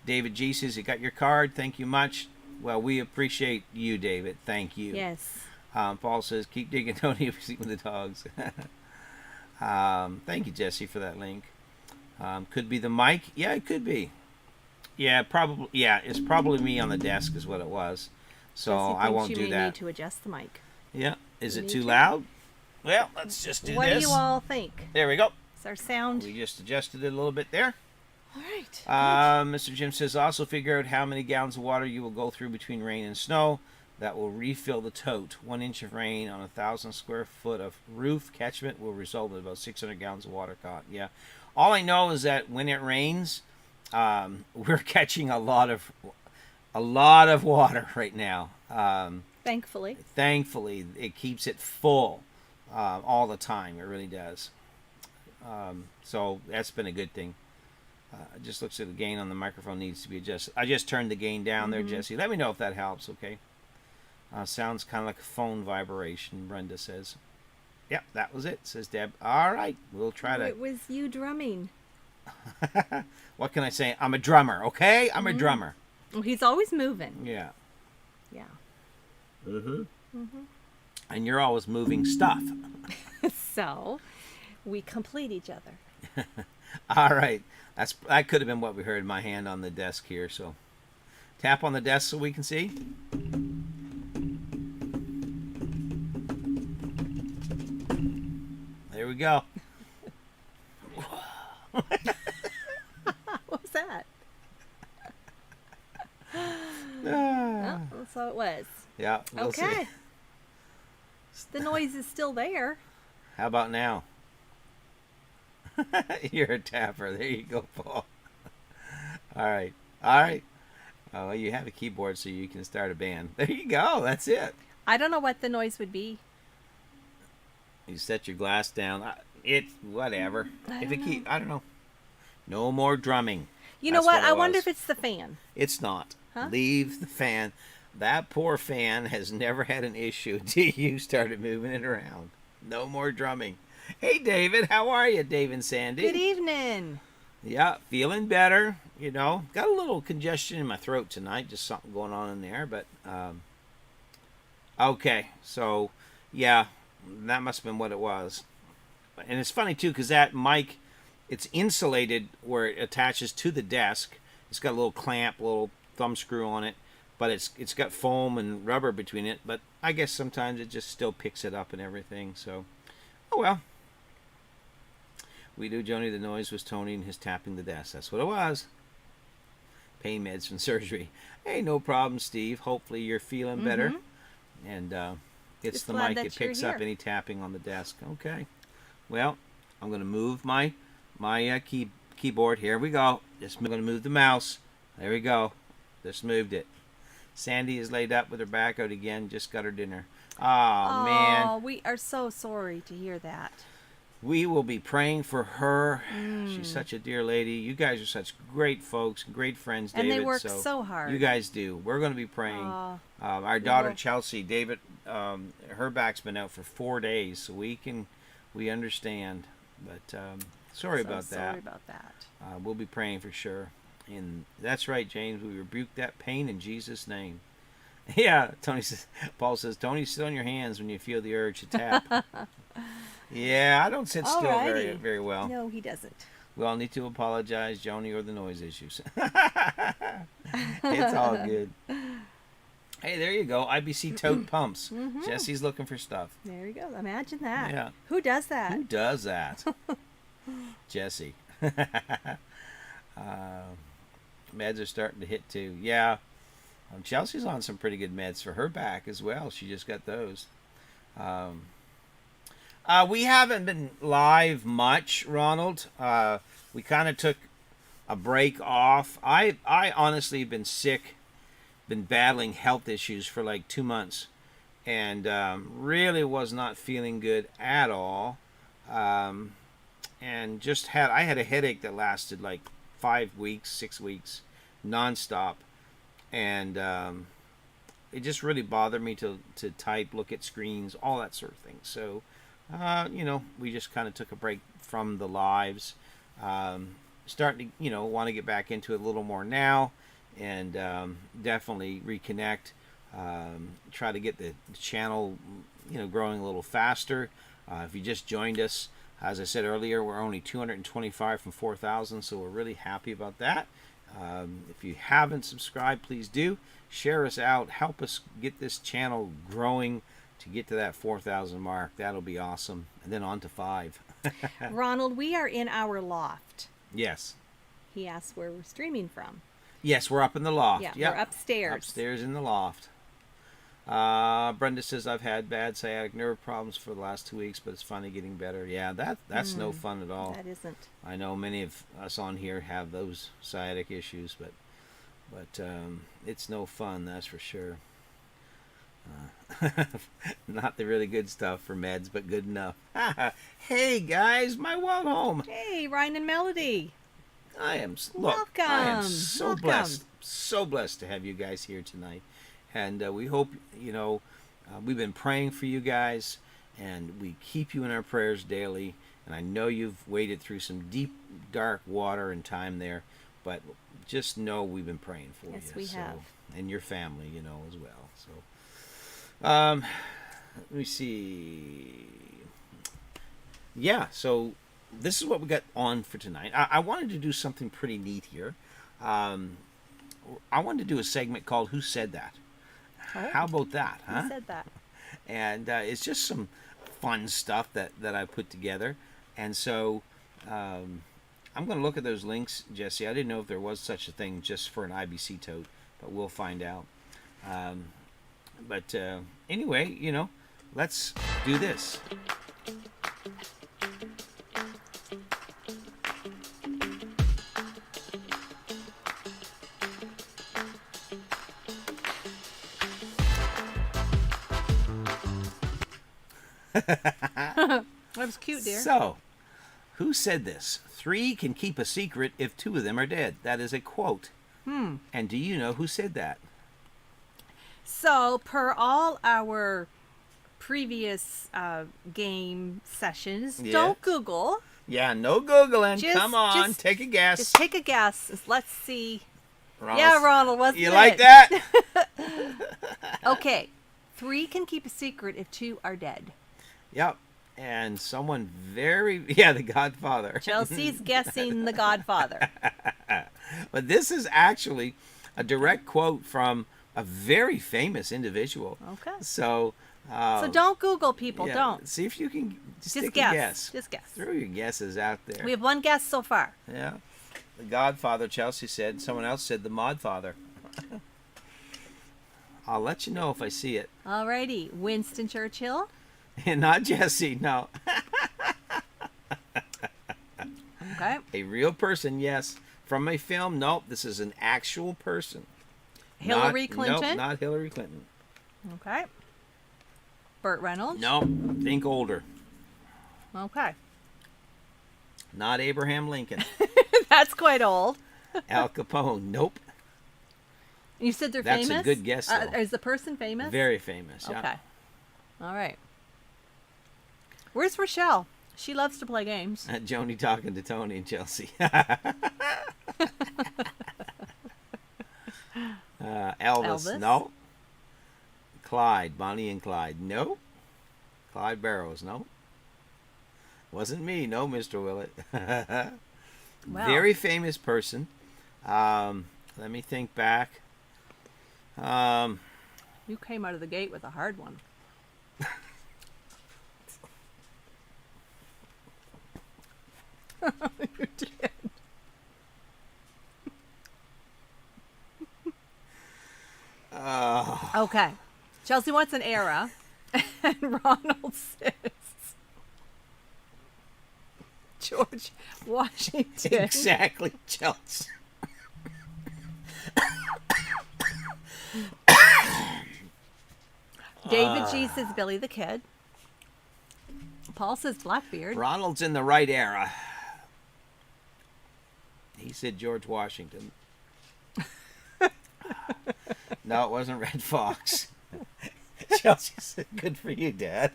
David G says, you got your card, thank you much. Well, we appreciate you, David. Thank you. Yes. Paul says, keep digging, Tony, if you sleep with the dogs. Thank you, Jesse, for that link. Could be the mic. Yeah, it could be. Yeah, probably. Yeah, it's probably me on the desk is what it was. So I won't do you may that. need to adjust the mic. Yeah. Is it too loud? Well, let's just do what this. What do you all think? There we go. Is our sound? We just adjusted it a little bit there. All right. Mr. Jim says, also figure out how many gallons of water you will go through between rain and snow. That will refill the tote. 1 inch of rain on 1,000 square foot of roof catchment will result in about 600 gallons of water caught. Yeah. All I know is that when it rains, we're catching a lot of water right now. Thankfully, it keeps it full all the time. It really does. So that's been a good thing. It just looks like the gain on the microphone needs to be adjusted. I just turned the gain down there, Jesse. Let me know if that helps, okay? Sounds kind of like a phone vibration, Brenda says. Yep, that was it, says Deb. All right, we'll try Oh, to. it was you drumming. What can I say? I'm a drummer, okay? I'm a drummer. Well, he's always moving. Yeah. Yeah. And you're always moving stuff. So we complete each other. All right. That could have been what we heard. My hand on the desk here. So tap on the desk so we can see. There we go. What was that? Ah, Oh, so it was. yeah. We'll see. Okay. The noise is still there. How about now? You're a tapper. There you go, Paul. All right. All right. Oh, well, you have a keyboard so you can start a band. There you go. That's it. I don't know what the noise would be. You set your glass down. It's whatever. I If don't it keep, I don't know. No more drumming. You know That's what? it I wonder was. if it's the fan. It's not. Huh? Leave the fan. That poor fan has never had an issue until you started moving it around. No more drumming. Hey, David. How are you, Dave and Sandy? Good evening. Yeah, feeling better. You know, got a little congestion in my throat tonight. Just something going on in there. But, okay. So, yeah, that must have been what it was. And it's funny, too, because that mic, it's insulated where it attaches to the desk. It's got a little clamp, little thumb screw on it. But it's got foam and rubber between it. But I guess sometimes it just still picks it up and everything. So, oh well. We do, Joni. The noise was Tony and his tapping the desk. That's what it was. Pain meds from surgery. Hey, no problem, Steve. Hopefully you're feeling better. And it's Just the glad mic. that It you're picks up here. any tapping on the desk. Okay. Well, I'm going to move my keyboard. Here we go. Just I'm going to move the mouse. There we go. Just moved it. Sandy is laid up with her back out again. Just got her dinner. Oh, man. we are so sorry to hear that. We will be praying for her. She's such a dear lady. You guys are such great folks, great friends, And David. they work so hard. You guys do. We're going to be praying. Aw, Our daughter will. Chelsea, David, her back's been out for 4 days, so we understand. But sorry so about that. Sorry about that. We'll be praying for sure. And that's right, James. We rebuke that pain in Jesus' name. Yeah, Paul says, Tony, sit on your hands when you feel the urge to tap. Yeah, I don't sit still very, Alrighty. very well. No, he doesn't. We all need to apologize, Joni, or the noise issues. It's all good. Hey, there you go. IBC tote pumps. Jesse's looking for stuff. There you go. Imagine that. Yeah. Who does that? Who does that? Jesse. Meds are starting to hit too. Yeah. Chelsea's on some pretty good meds for her back as well. She just got those. We haven't been live much, Ronald. We kind of took a break off. I honestly have been sick, been battling health issues for like 2 months, and really was not feeling good at all. And I had a headache that lasted like 5 weeks, 6 weeks, nonstop, and it just really bothered me to type, look at screens, all that sort of thing. So, we just kind of took a break from the lives. Starting to, want to get back into it a little more now, and definitely reconnect. Try to get the channel, growing a little faster. If you just joined us, as I said earlier, we're only 225 from 4,000, so we're really happy about that. If you haven't subscribed, please do. Share us out. Help us get this channel growing to get to that 4,000 mark. That'll be awesome. And then on to 5. Ronald, we are in our loft. Yes. He asked where we're streaming from. Yes, we're up in the loft. Yeah, Yep. we're upstairs. Upstairs in the loft. Brenda says, I've had bad sciatic nerve problems for the last 2 weeks, but it's finally getting better. Yeah, that's no fun at all. That isn't. I know many of us on here have those sciatic issues, but it's no fun, that's for sure. Not the really good stuff for meds, but good enough. Hey guys, my wild home. Hey, Ryan and Melody. I am Welcome. so Welcome. blessed to have you guys here tonight, and we hope we've been praying for you guys, and we keep you in our prayers daily. And I know you've waded through some deep, dark water and time there, but just know we've been praying for you. Yes, we have. And your family, as well. So, let me see. Yeah, so this is what we got on for tonight. I wanted to do something pretty neat here. I wanted to do a segment called Who Said That? Oh, How about that, huh? who said that? And it's just some fun stuff that I put together. And so I'm going to look at those links, Jesse. I didn't know if there was such a thing just for an IBC tote, but we'll find out. But anyway, let's do this. That was cute, dear. So, who said this? 3 can keep a secret if 2 of them are dead. That is a quote. And do you know who said that? So, per all our previous game sessions, Yeah. don't Google. Yeah, no Googling. Just- Come on, just- take a guess. Just take a guess. Let's see. Ronald, Yeah, Ronald, wasn't you it? like that? Okay. 3 can keep a secret if 2 are dead. Yep. And someone the Godfather. Chelsea's guessing The Godfather. But this is actually a direct quote from a very famous individual. Okay. So, So don't Google, people. yeah, Don't. see if you can just take guess. a guess. Just guess. Throw your guesses out there. We have one guess so far. Yeah. The Godfather, Chelsea said. Someone else said the Modfather. I'll let you know if I see it. Alrighty. Winston Churchill. And not Jesse, no. Okay. A real person, yes. From a film, nope. This is an actual person. Hillary Clinton. Nope, not Hillary Clinton. Okay. Burt Reynolds. Nope. Think older. Okay. Not Abraham Lincoln. That's quite old. Al Capone. Nope. You said they're That's a famous? good guess, though. Is the person famous? Very famous. Yeah. Okay. All right. Where's Rochelle? She loves to play games. Joni talking to Tony and Chelsea. Elvis. No. Clyde. Bonnie and Clyde. No. Clyde Barrows. No. Wasn't me. No, Mr. Willett. Wow. Very famous person. Let me think back. You came out of the gate with a hard one. You did. Okay. Chelsea wants an era, and Ronald says George Washington. Exactly, Chelsea. David G says Billy the Kid. Paul says Blackbeard. Ronald's in the right era. He said George Washington. No, it wasn't Red Fox. Chelsea said, good for you, Dad.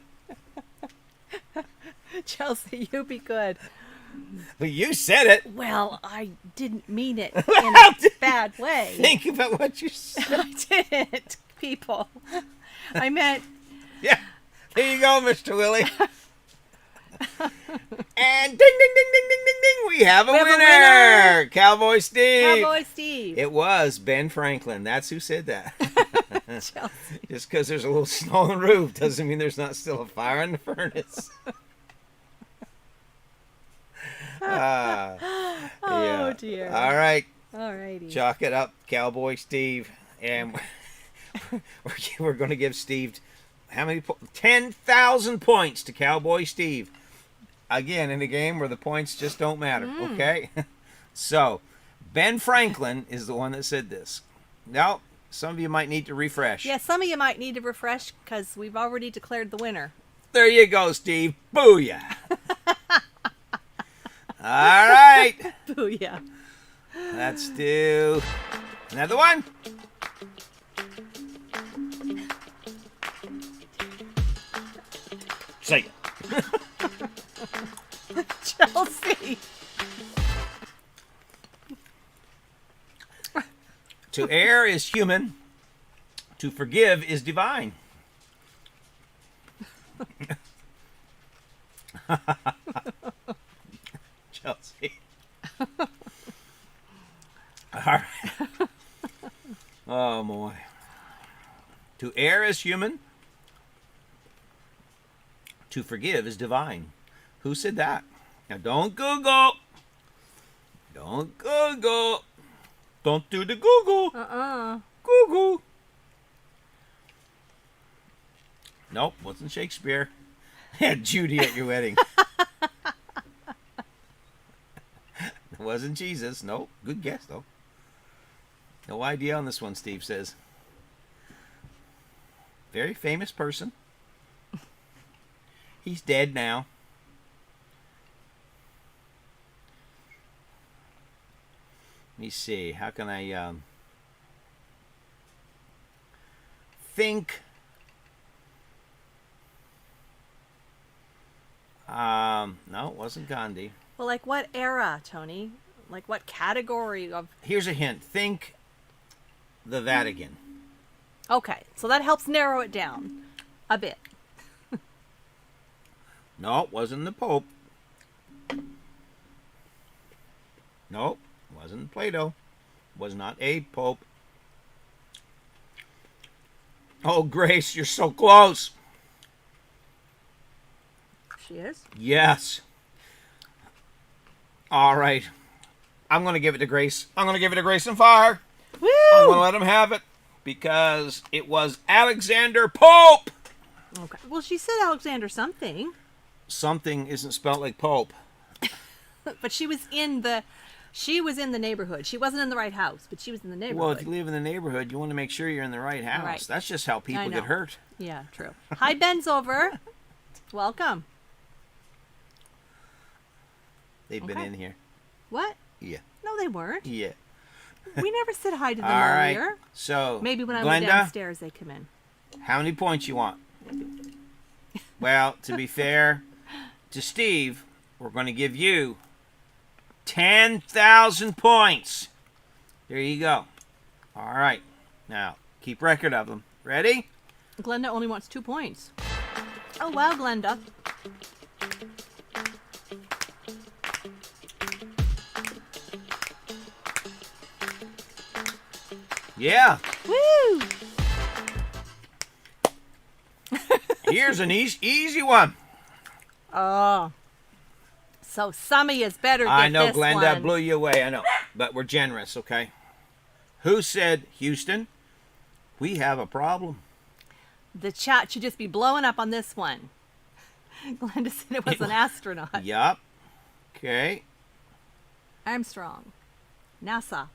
Chelsea, you be good. Well, you said it. Well, I didn't mean it in a bad way. Think about what you said. I didn't, people. I meant, Yeah. There you go, Mr. Willie. And ding, ding, ding, ding, ding, ding, ding. We have a winner. Cowboy Steve. Cowboy Steve. It was Ben Franklin. That's who said that. Chelsea. Just because there's a little snow on the roof doesn't mean there's not still a fire in the furnace. Oh, dear. All right. All righty. Chalk it up, Cowboy Steve. And we're going to give Steve how many 10,000 points to Cowboy Steve. Again, in a game where the points just don't matter, okay? So, Ben Franklin is the one that said this. Now, some of you might need to refresh. Yeah, some of you might need to refresh because we've already declared the winner. There you go, Steve. Booyah. All right. Booyah. Let's do another one. Say it. Chelsea. To err is human. To forgive is divine. Chelsea. All right. Oh, boy. To err is human. To forgive is divine. Who said that? Now, don't Google. Don't Google. Don't do the Google. Google. Nope, wasn't Shakespeare. Had Judy at your wedding. It wasn't Jesus. Nope. Good guess, though. No idea on this one, Steve says. Very famous person. He's dead now. Let me see. How can I think? No, it wasn't Gandhi. Well, like what era, Tony? Like what category of... Here's a hint. Think the Vatican. Okay, so that helps narrow it down a bit. No, it wasn't the Pope. Nope, wasn't Plato. Was not a Pope. Oh, Grace, you're so close. She is? Yes. All right. I'm going to give it to Grace. I'm going to give it to Grace and Fire. Woo! I'm going to let him have it because it was Alexander Pope. Okay. Well, she said Alexander something. Something isn't spelled like Pope. But she was in the neighborhood. She wasn't in the right house, but she was in the neighborhood. Well, if you live in the neighborhood, you want to make sure you're in the right house. Right. That's just how people get hurt. Yeah, true. Hi, Ben's over. Welcome. They've been in here. What? Yeah. No, they weren't. Yeah. We never said hi to them All right. earlier. So, Maybe when I Glenda, went downstairs, they come in. how many points you want? Well, to be fair to Steve, we're going to give you 10,000 points. There you go. All right. Now, keep record of them. Ready? Glenda only wants 2 points. Oh, wow, Glenda. Yeah. Woo! Here's an easy one. Oh. So some of you better get I know, this Glenda, one. blew you away. I know. But we're generous, okay? Who said, Houston, we have a problem? The chat should just be blowing up on this one. Glenda said it was an astronaut. Yup. Okay. Armstrong. NASA.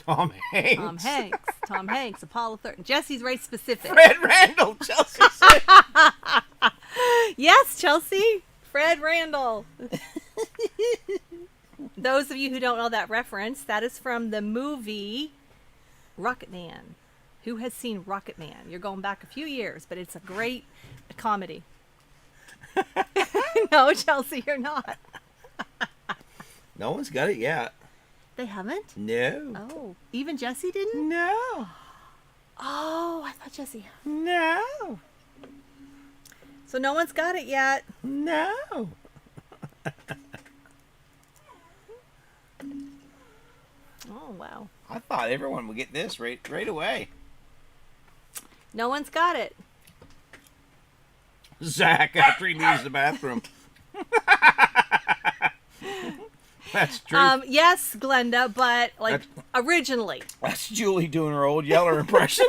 Tom Hanks. Tom Hanks. Tom Hanks. Apollo 13. Jesse's very specific. Fred Randall. Chelsea said. Yes, Chelsea. Fred Randall. Those of you who don't know that reference, that is from the movie Rocket Man. Who has seen Rocket Man? You're going back a few years, but it's a great comedy. No, Chelsea, you're not. No one's got it yet. They haven't? No. Oh, even Jesse didn't? No. Oh, I thought Jesse. No. So no one's got it yet. No. Oh, wow. I thought everyone would get this right away. No one's got it. Zach after he leaves the bathroom. That's true. Yes, Glenda, but like originally. That's Julie doing her old Yeller impression.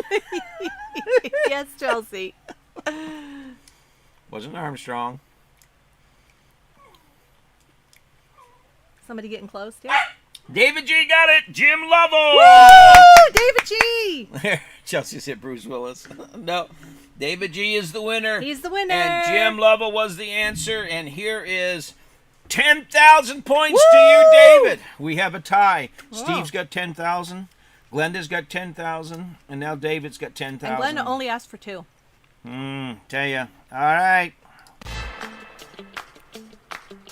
Yes, Chelsea. Wasn't Armstrong. Somebody getting close here? David G got it. Jim Lovell. Woo! David G. Chelsea said Bruce Willis. No. David G is the winner. He's the winner. And Jim Lovell was the answer. And here is 10,000 points Woo! to you, David. We have a tie. Wow. Steve's got 10,000. Glenda's got 10,000. And now David's got 10,000. And Glenda only asked for 2. Tell ya. All right.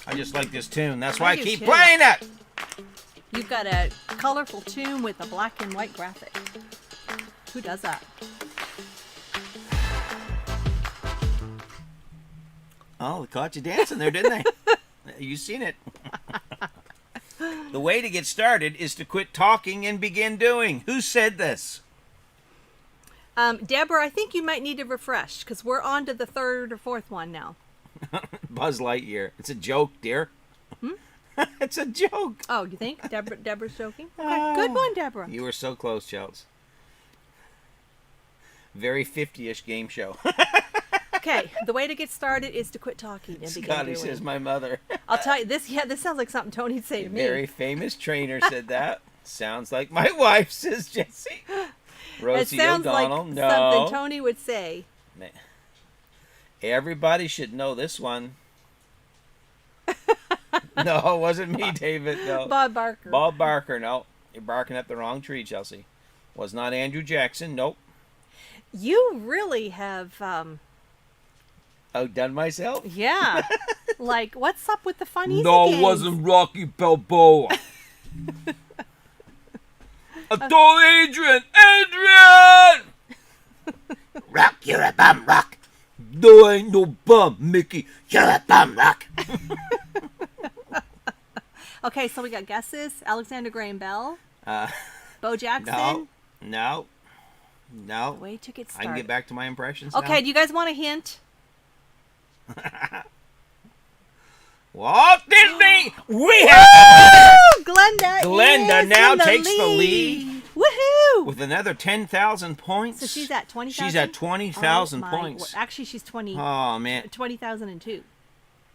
I just like this tune. That's why I do keep too. playing it. You've got a colorful tune with a black and white graphic. Who does that? Oh, they caught you dancing there, didn't they? You seen it. The way to get started is to quit talking and begin doing. Who said this? Deborah, I think you might need to refresh because we're on to the third or fourth one now. Buzz Lightyear. It's a joke, dear. It's a joke. Oh, you think Deborah's joking? Okay, good one, Deborah. You were so close, Chels. Very 50-ish game show. Okay, the way to get started is to quit talking and begin Scotty doing. says my mother. I'll tell you this. Yeah, this sounds like something Tony'd say to me. Very famous trainer said that. Sounds like my wife, says Jesse. It Rosie sounds O'Donnell. like No. something Tony would say. Everybody should know this one. No, it wasn't me, David. No. Bob Barker. Bob Barker. No. You're barking up the wrong tree, Chelsea. Was not Andrew Jackson. Nope. You really have, Outdone myself? yeah. Like, what's up with the funnies? No, again? it wasn't Rocky Balboa. I told Adrian! Rock, you're a bum, Rock. No, ain't no bum, Mickey. You're a bum, Rock. Okay, so we got guesses. Alexander Graham Bell. Uh, Bo Jackson. no. The way to get I started. can get back to my impressions Okay, now. do you guys want a hint? Walt Disney! We have Woo! Glenda is now in the takes the lead. Woohoo! with another 10,000 points. So she's at 20,000? She's at 20,000 points. Actually, she's 20. Oh, man. 20,002.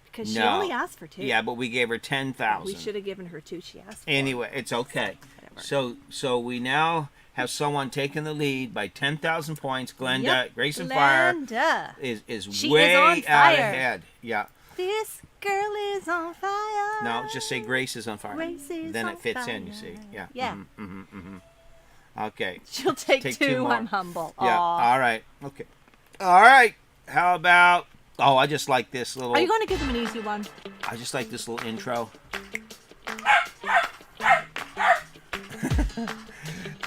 Because she No. only asked for 2. Yeah, but we gave her 10,000. We should have given her 2 she asked for. Anyway, it's okay. Whatever. So we now have someone taking the lead by 10,000 points. Glenda, Yep. Grace and Fire Glenda. is She way is on out fire. ahead. Yeah. This girl is on fire. No, just say Grace is on fire. Grace is then on it fits in, you fire. see. Yeah. Yeah. Okay. She'll take, Take 2. two more. I'm humble. Yeah. Aw. All right. Okay. All right. How about? Oh, I just like this little. Are you going to give them an easy one? I just like this little intro.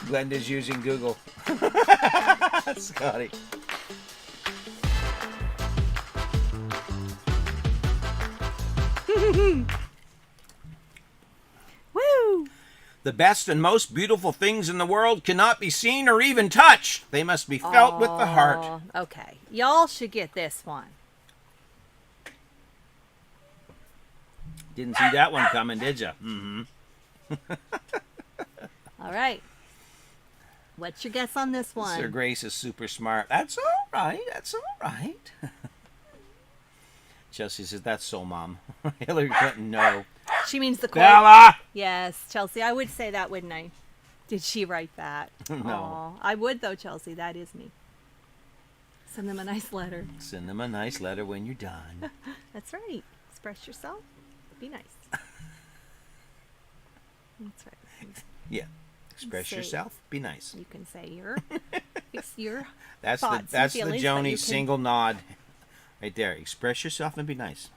Glenda's using Google. Scotty. Woo! The best and most beautiful things in the world cannot be seen or even touched. They must be felt with the heart. Aw, okay. Y'all should get this one. Didn't see that one coming, did you? Mm-hmm. All right. What's your guess on this one? Sir Grace is super smart. That's all right. That's all right. Chelsea says, that's so, Mom. Hillary Clinton, no. She means the quote. Bella! Yes, Chelsea. I would say that, wouldn't I? Did she write that? No. Aw, I would, though, Chelsea. That is me. Send them a nice letter. Send them a nice letter when you're done. That's right. Express yourself. Be nice. That's right. Yeah. Express Say- yourself. Be nice. You can say your That's thoughts the and feelings, but you Joni can- single nod. Right there. Express yourself and be nice.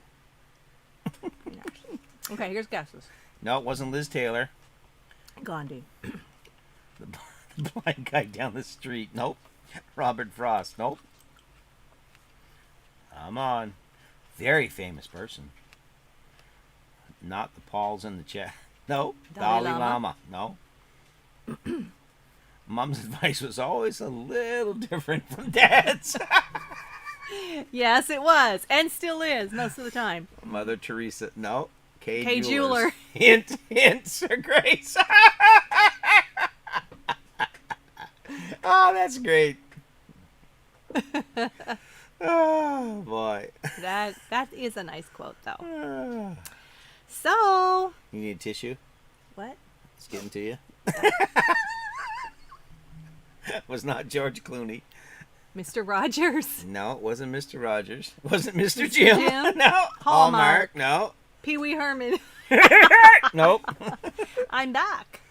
Okay, here's guesses. No, it wasn't Liz Taylor. Gandhi. The blind guy down the street. Nope. Robert Frost. Nope. Come on. Very famous person. Not the Pauls in the chat. No. Dalai Dalai Lama. Lama. No. Mom's advice was always a little different from Dad's. Yes, it was, and still is most of the time. Mother Teresa. No. Kay Jewelers. Jeweler. Hint, hint, Sir Grace. Oh, that's great. Oh, boy. That is a nice quote, though. Ah. So, You need a tissue? what? It's getting to you. Was not George Clooney. Mr. Rogers, No, it wasn't Mr. Rogers. Wasn't Mr. Jim. Jim. No. Hallmark. No. Pee Wee Herman. Nope. I'm back.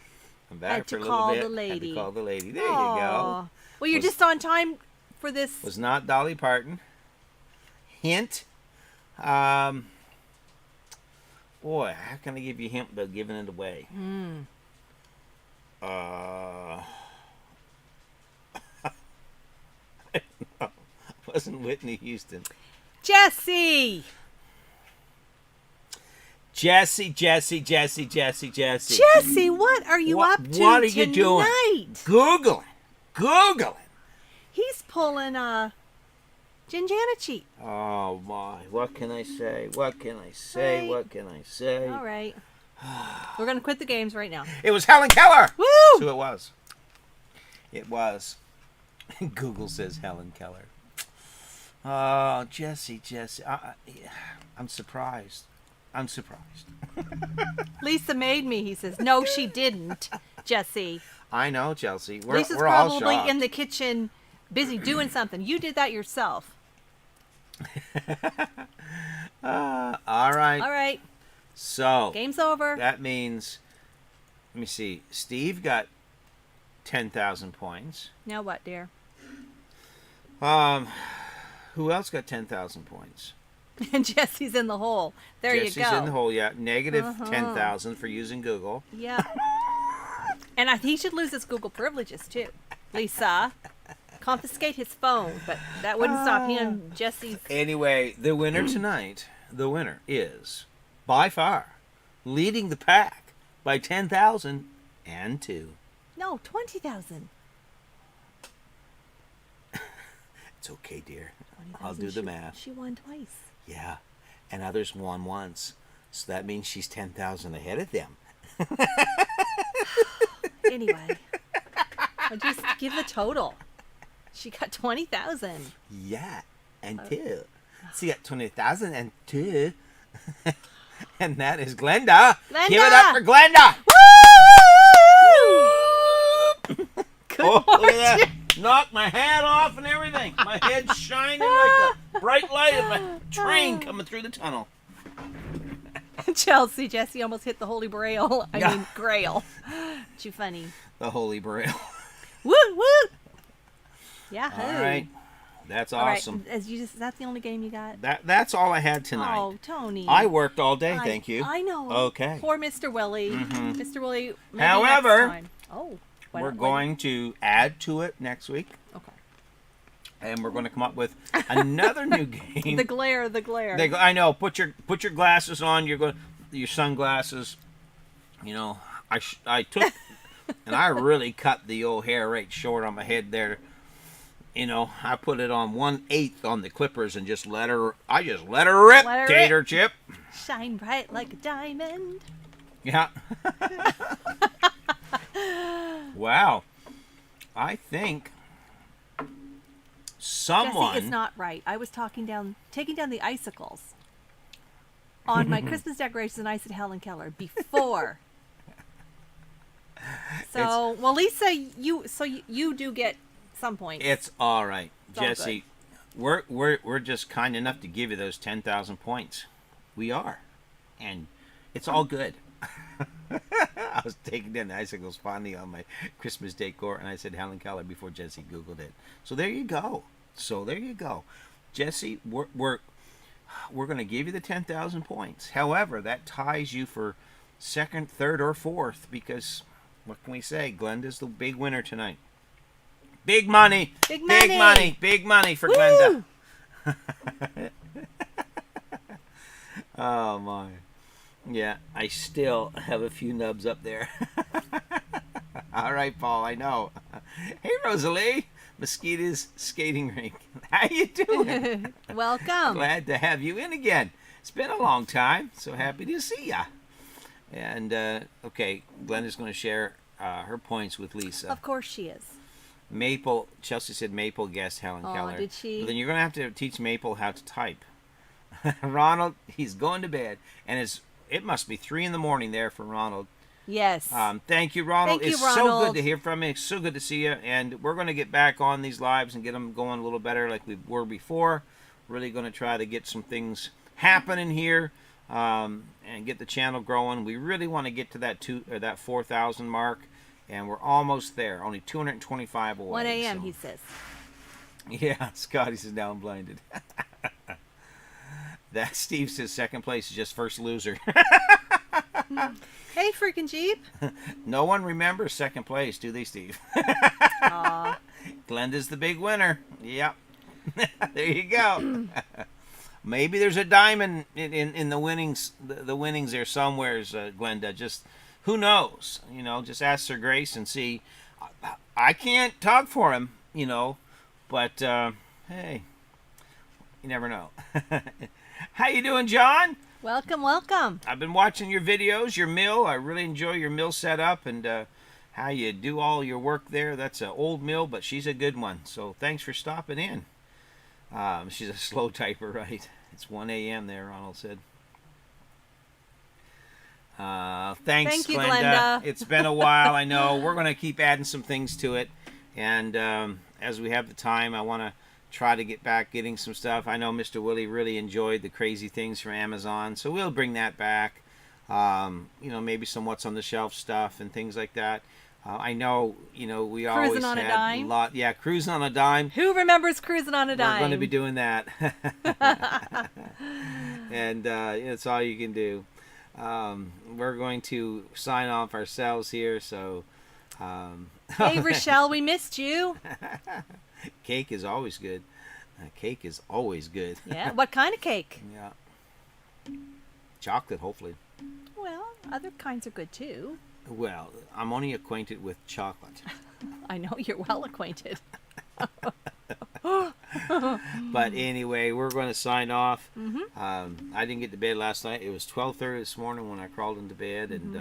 I'm back Had for to a little call bit. the lady. Had to call the lady. There you Aw. go. Well, you're Was- just on time for this. Was not Dolly Parton. Hint. Boy, how can I give you a hint without giving it away? Wasn't Whitney Houston. Jesse! Jesse. Jesse, what are you up to What are tonight? you doing? Googling. He's pulling a Ginjana cheat. Oh my! What can I say? Right. All right. We're gonna quit the games right now. It was Helen Keller. Woo! That's who it was. It was. Google says Helen Keller. Oh, Jesse. I'm surprised. Lisa made me, he says. No, she didn't, Jesse. I know, Chelsea. Lisa's we're all probably shocked. in the kitchen busy doing something. You did that yourself. All right. All right. So Game's over. that means, let me see. Steve got 10,000 points. Now what, dear? Who else got 10,000 points? And Jesse's in the hole. There you go. Jesse's in the hole, yeah. Negative 10,000 for using Google. Yeah. And he should lose his Google privileges, too. Lisa. Confiscate his phone, but that wouldn't stop him, Jesse's. Anyway, the winner tonight, is, by far, leading the pack by 10,002. No, 20,000. It's okay, dear. 20,000. I'll do the math. She won twice. Yeah, and others won once. So that means she's 10,000 ahead of them. Anyway, I'll just give the total. She got 20,000. Yeah, and two. She got 20,000 and two. And that is Glenda. Glenda! Give it up for Glenda. Woo! Good Oh, look morning. at that. Knocked my hat off and everything. My head's shining like a bright light of a train coming through the tunnel. Chelsea, Jesse almost hit the Holy Grail. I mean, Grail. Too funny. The Holy Grail. Woo, woo! Yahoo! All right. That's All right, awesome. is that the only game you got? That's all I had tonight. Oh, Tony. I worked all day, thank you. I know. Okay. Poor Mr. Willie. Mr. Willie, maybe However, next time. Oh. We're going to add to it next week. Okay. And we're going to come up with another new game. The glare. I know. Put your glasses on. Your sunglasses. You know, I took and I really cut the old hair right short on my head there. You know, I put it on 1/8 on the clippers and just let her rip, Tater Chip. Shine bright like a diamond. Yeah. Wow. I think someone. Jesse, it's not right. I was taking down the icicles on my Christmas decorations, and I said Helen Keller before. So, well, Lisa, you do get some points. It's all right, It's all Jesse. We're just kind enough to give you those 10,000 points. We are, and it's all good. I was taking down the icicles finally on my Christmas decor, and I said Helen Keller before Jesse Googled it. So there you go. Jesse, we're going to give you the 10,000 points. However, that ties you for second, third, or fourth because what can we say? Glenda's the big winner tonight. Big money. Big money. Big money for Woo! Glenda. Oh my. Yeah, I still have a few nubs up there. All right, Paul, I know. Hey, Rosalie, Mosquito's skating rink. How you doing? Welcome. Glad to have you in again. It's been a long time, so happy to see ya. And, okay, Glenda's going to share her points with Lisa. Of course she is. Chelsea said Maple guessed Helen Oh, Keller. did she? Well, then you're going to have to teach Maple how to type. Ronald, he's going to bed, and it must be 3 a.m. there for Ronald. Yes. Thank you, Ronald. Thank you, It's so Ronald. good to hear from you. It's so good to see you. And we're going to get back on these lives and get them going a little better like we were before. Really going to try to get some things happening here and get the channel growing. We really want to get to that 4,000 mark, and we're almost there. Only 225 away. 1 a.m., so. he says. Yeah, Scotty says now I'm blinded. That Steve says second place is just first loser. Hey, freaking Jeep. No one remembers second place, do they, Steve? Aw. Glenda's the big winner. Yep. There you go. Maybe there's a diamond in the winnings, the winnings there somewheres, Glenda. Just who knows? You know, just ask Sir Grace and see. I can't talk for him, you know, but hey, you never know. How you doing, John? Welcome, welcome. I've been watching your videos, your mill. I really enjoy your mill setup and how you do all your work there. That's an old mill, but she's a good one. So thanks for stopping in. She's a slow typer, right? It's 1 a.m. there, Ronald said. Thanks, Thank you, Glenda. Glenda. It's been a while, I know. We're going to keep adding some things to it. And as we have the time, I want to try to get back getting some stuff. I know Mr. Willie really enjoyed the crazy things from Amazon, so we'll bring that back. You know, maybe some what's on the shelf stuff and things like that. I know, you know, we always Cruising on a had dime. a lot. Yeah, cruising on a dime. Who remembers cruising on a dime? We're going to be doing that. And it's all you can do. We're going to sign off ourselves here, so... Hey, Rochelle, we missed you. Cake is always good. Cake is always good. Yeah, what kind of cake? Yeah. Chocolate, hopefully. Well, other kinds are good too. Well, I'm only acquainted with chocolate. I know you're well acquainted. But anyway, we're going to sign off. Mm-hmm. I didn't get to bed last night. It was 12:30 this morning when I crawled into bed and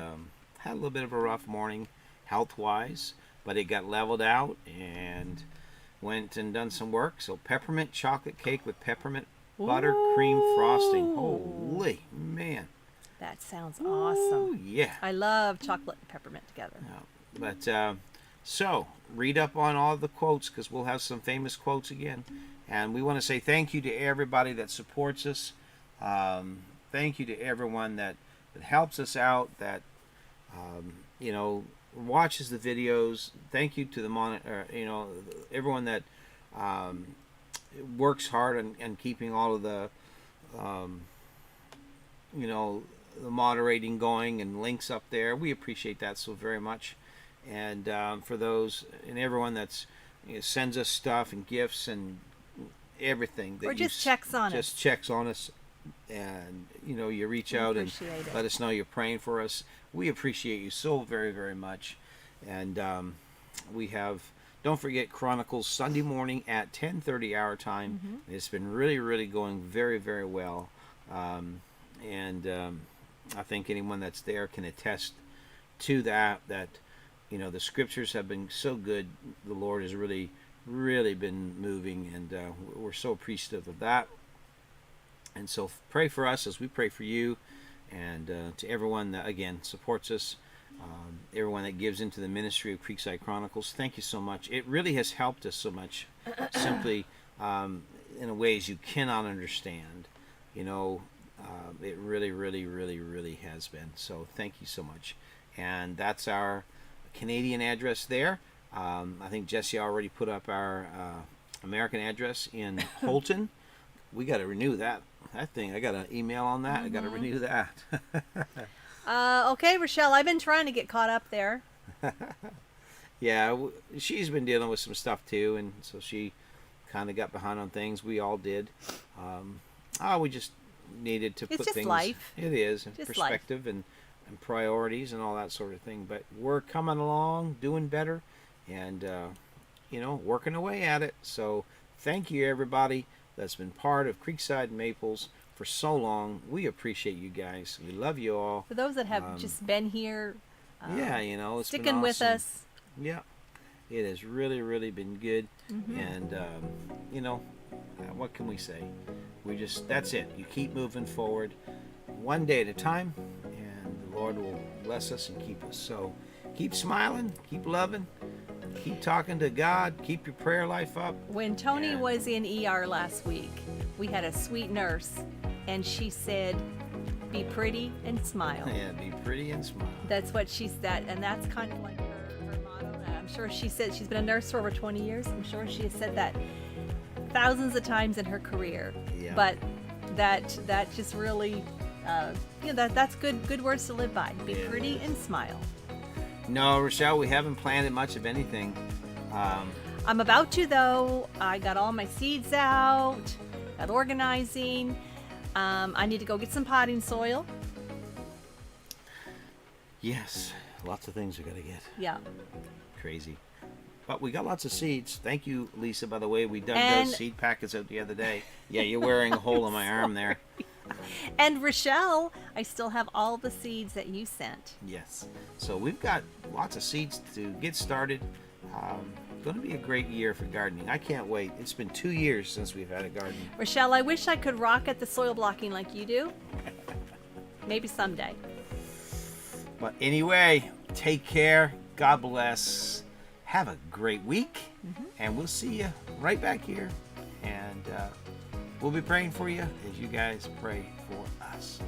had a little bit of a rough morning health-wise, but it got leveled out and went and done some work. So peppermint chocolate cake with peppermint buttercream frosting. Holy man. That sounds awesome. Yeah. I love chocolate and peppermint together. Yeah. But so read up on all the quotes because we'll have some famous quotes again. And we want to say thank you to everybody that supports us. Thank you to everyone that helps us out, that you know, watches the videos. Thank you to the you know, everyone that works hard on keeping all of the you know, the moderating going and links up there. We appreciate that so very much. And for those and everyone that's sends us stuff and gifts and everything that Or just checks on us. Just checks on us, and you know, you reach out and appreciate it. let us know you're praying for us. We appreciate you so very, very much. And we have, don't forget, Chronicles Sunday morning at 10:30 our time. It's been really, really going very, very well. And I think anyone that's there can attest to that you know, the scriptures have been so good. The Lord has really, really been moving, and we're so appreciative of that. And so pray for us as we pray for you, and to everyone that, again, supports us, everyone that gives into the ministry of Creekside Chronicles. Thank you so much. It really has helped us so much, simply in ways you cannot understand. You know, it really, really, really, really has been. So thank you so much. And that's our Canadian address there. I think Jesse already put up our American address in Holton. We got to renew that thing. I got an email on that. I got to renew that. Okay, Rochelle, I've been trying to get caught up there. Yeah, she's been dealing with some stuff too, and so she kind of got behind on things. We all did. We just needed to put just things. Life. It is in Just perspective and priorities and all that sort of thing. But we're coming along, doing better, and you know, working away at it. So thank you, everybody that's been part of Creekside Maples for so long. We appreciate you guys. We love you all. For those that have just been here, Yeah, you know, it's been sticking with awesome. us. Yeah, it has really, really been good. And you know, what can we say? We just, that's it. You keep moving forward, one day at a time, and the Lord will bless us and keep us. So keep smiling, keep loving, keep talking to God, keep your prayer life up. When Tony And- was in ER last week, we had a sweet nurse, and she said, "Be pretty and smile." Yeah, be pretty and smile. That's what she said, and that's kind of like her motto. I'm sure she said she's been a nurse for over 20 years. I'm sure she has said that. thousands of times in her career. Yeah. But that just really, that's good words to live by. Be It pretty is. and smile. No, Rochelle, we haven't planted much of anything. I'm about to, though. I got all my seeds out, got organizing. I need to go get some potting soil. Yes, lots of things we got to get. Yeah. Crazy. But we got lots of seeds. Thank you, Lisa, by the way. We dug And- those seed packets out the other day. Yeah, you're wearing a hole in my arm there. And Rochelle, I still have all the seeds that you sent. Yes. So we've got lots of seeds to get started. Going to be a great year for gardening. I can't wait. It's been 2 years since we've had a garden. Rochelle, I wish I could rock at the soil blocking like you do. Maybe someday. But anyway, take care. God bless. Have a great week. And we'll see you right back here. And we'll be praying for you as you guys pray for us.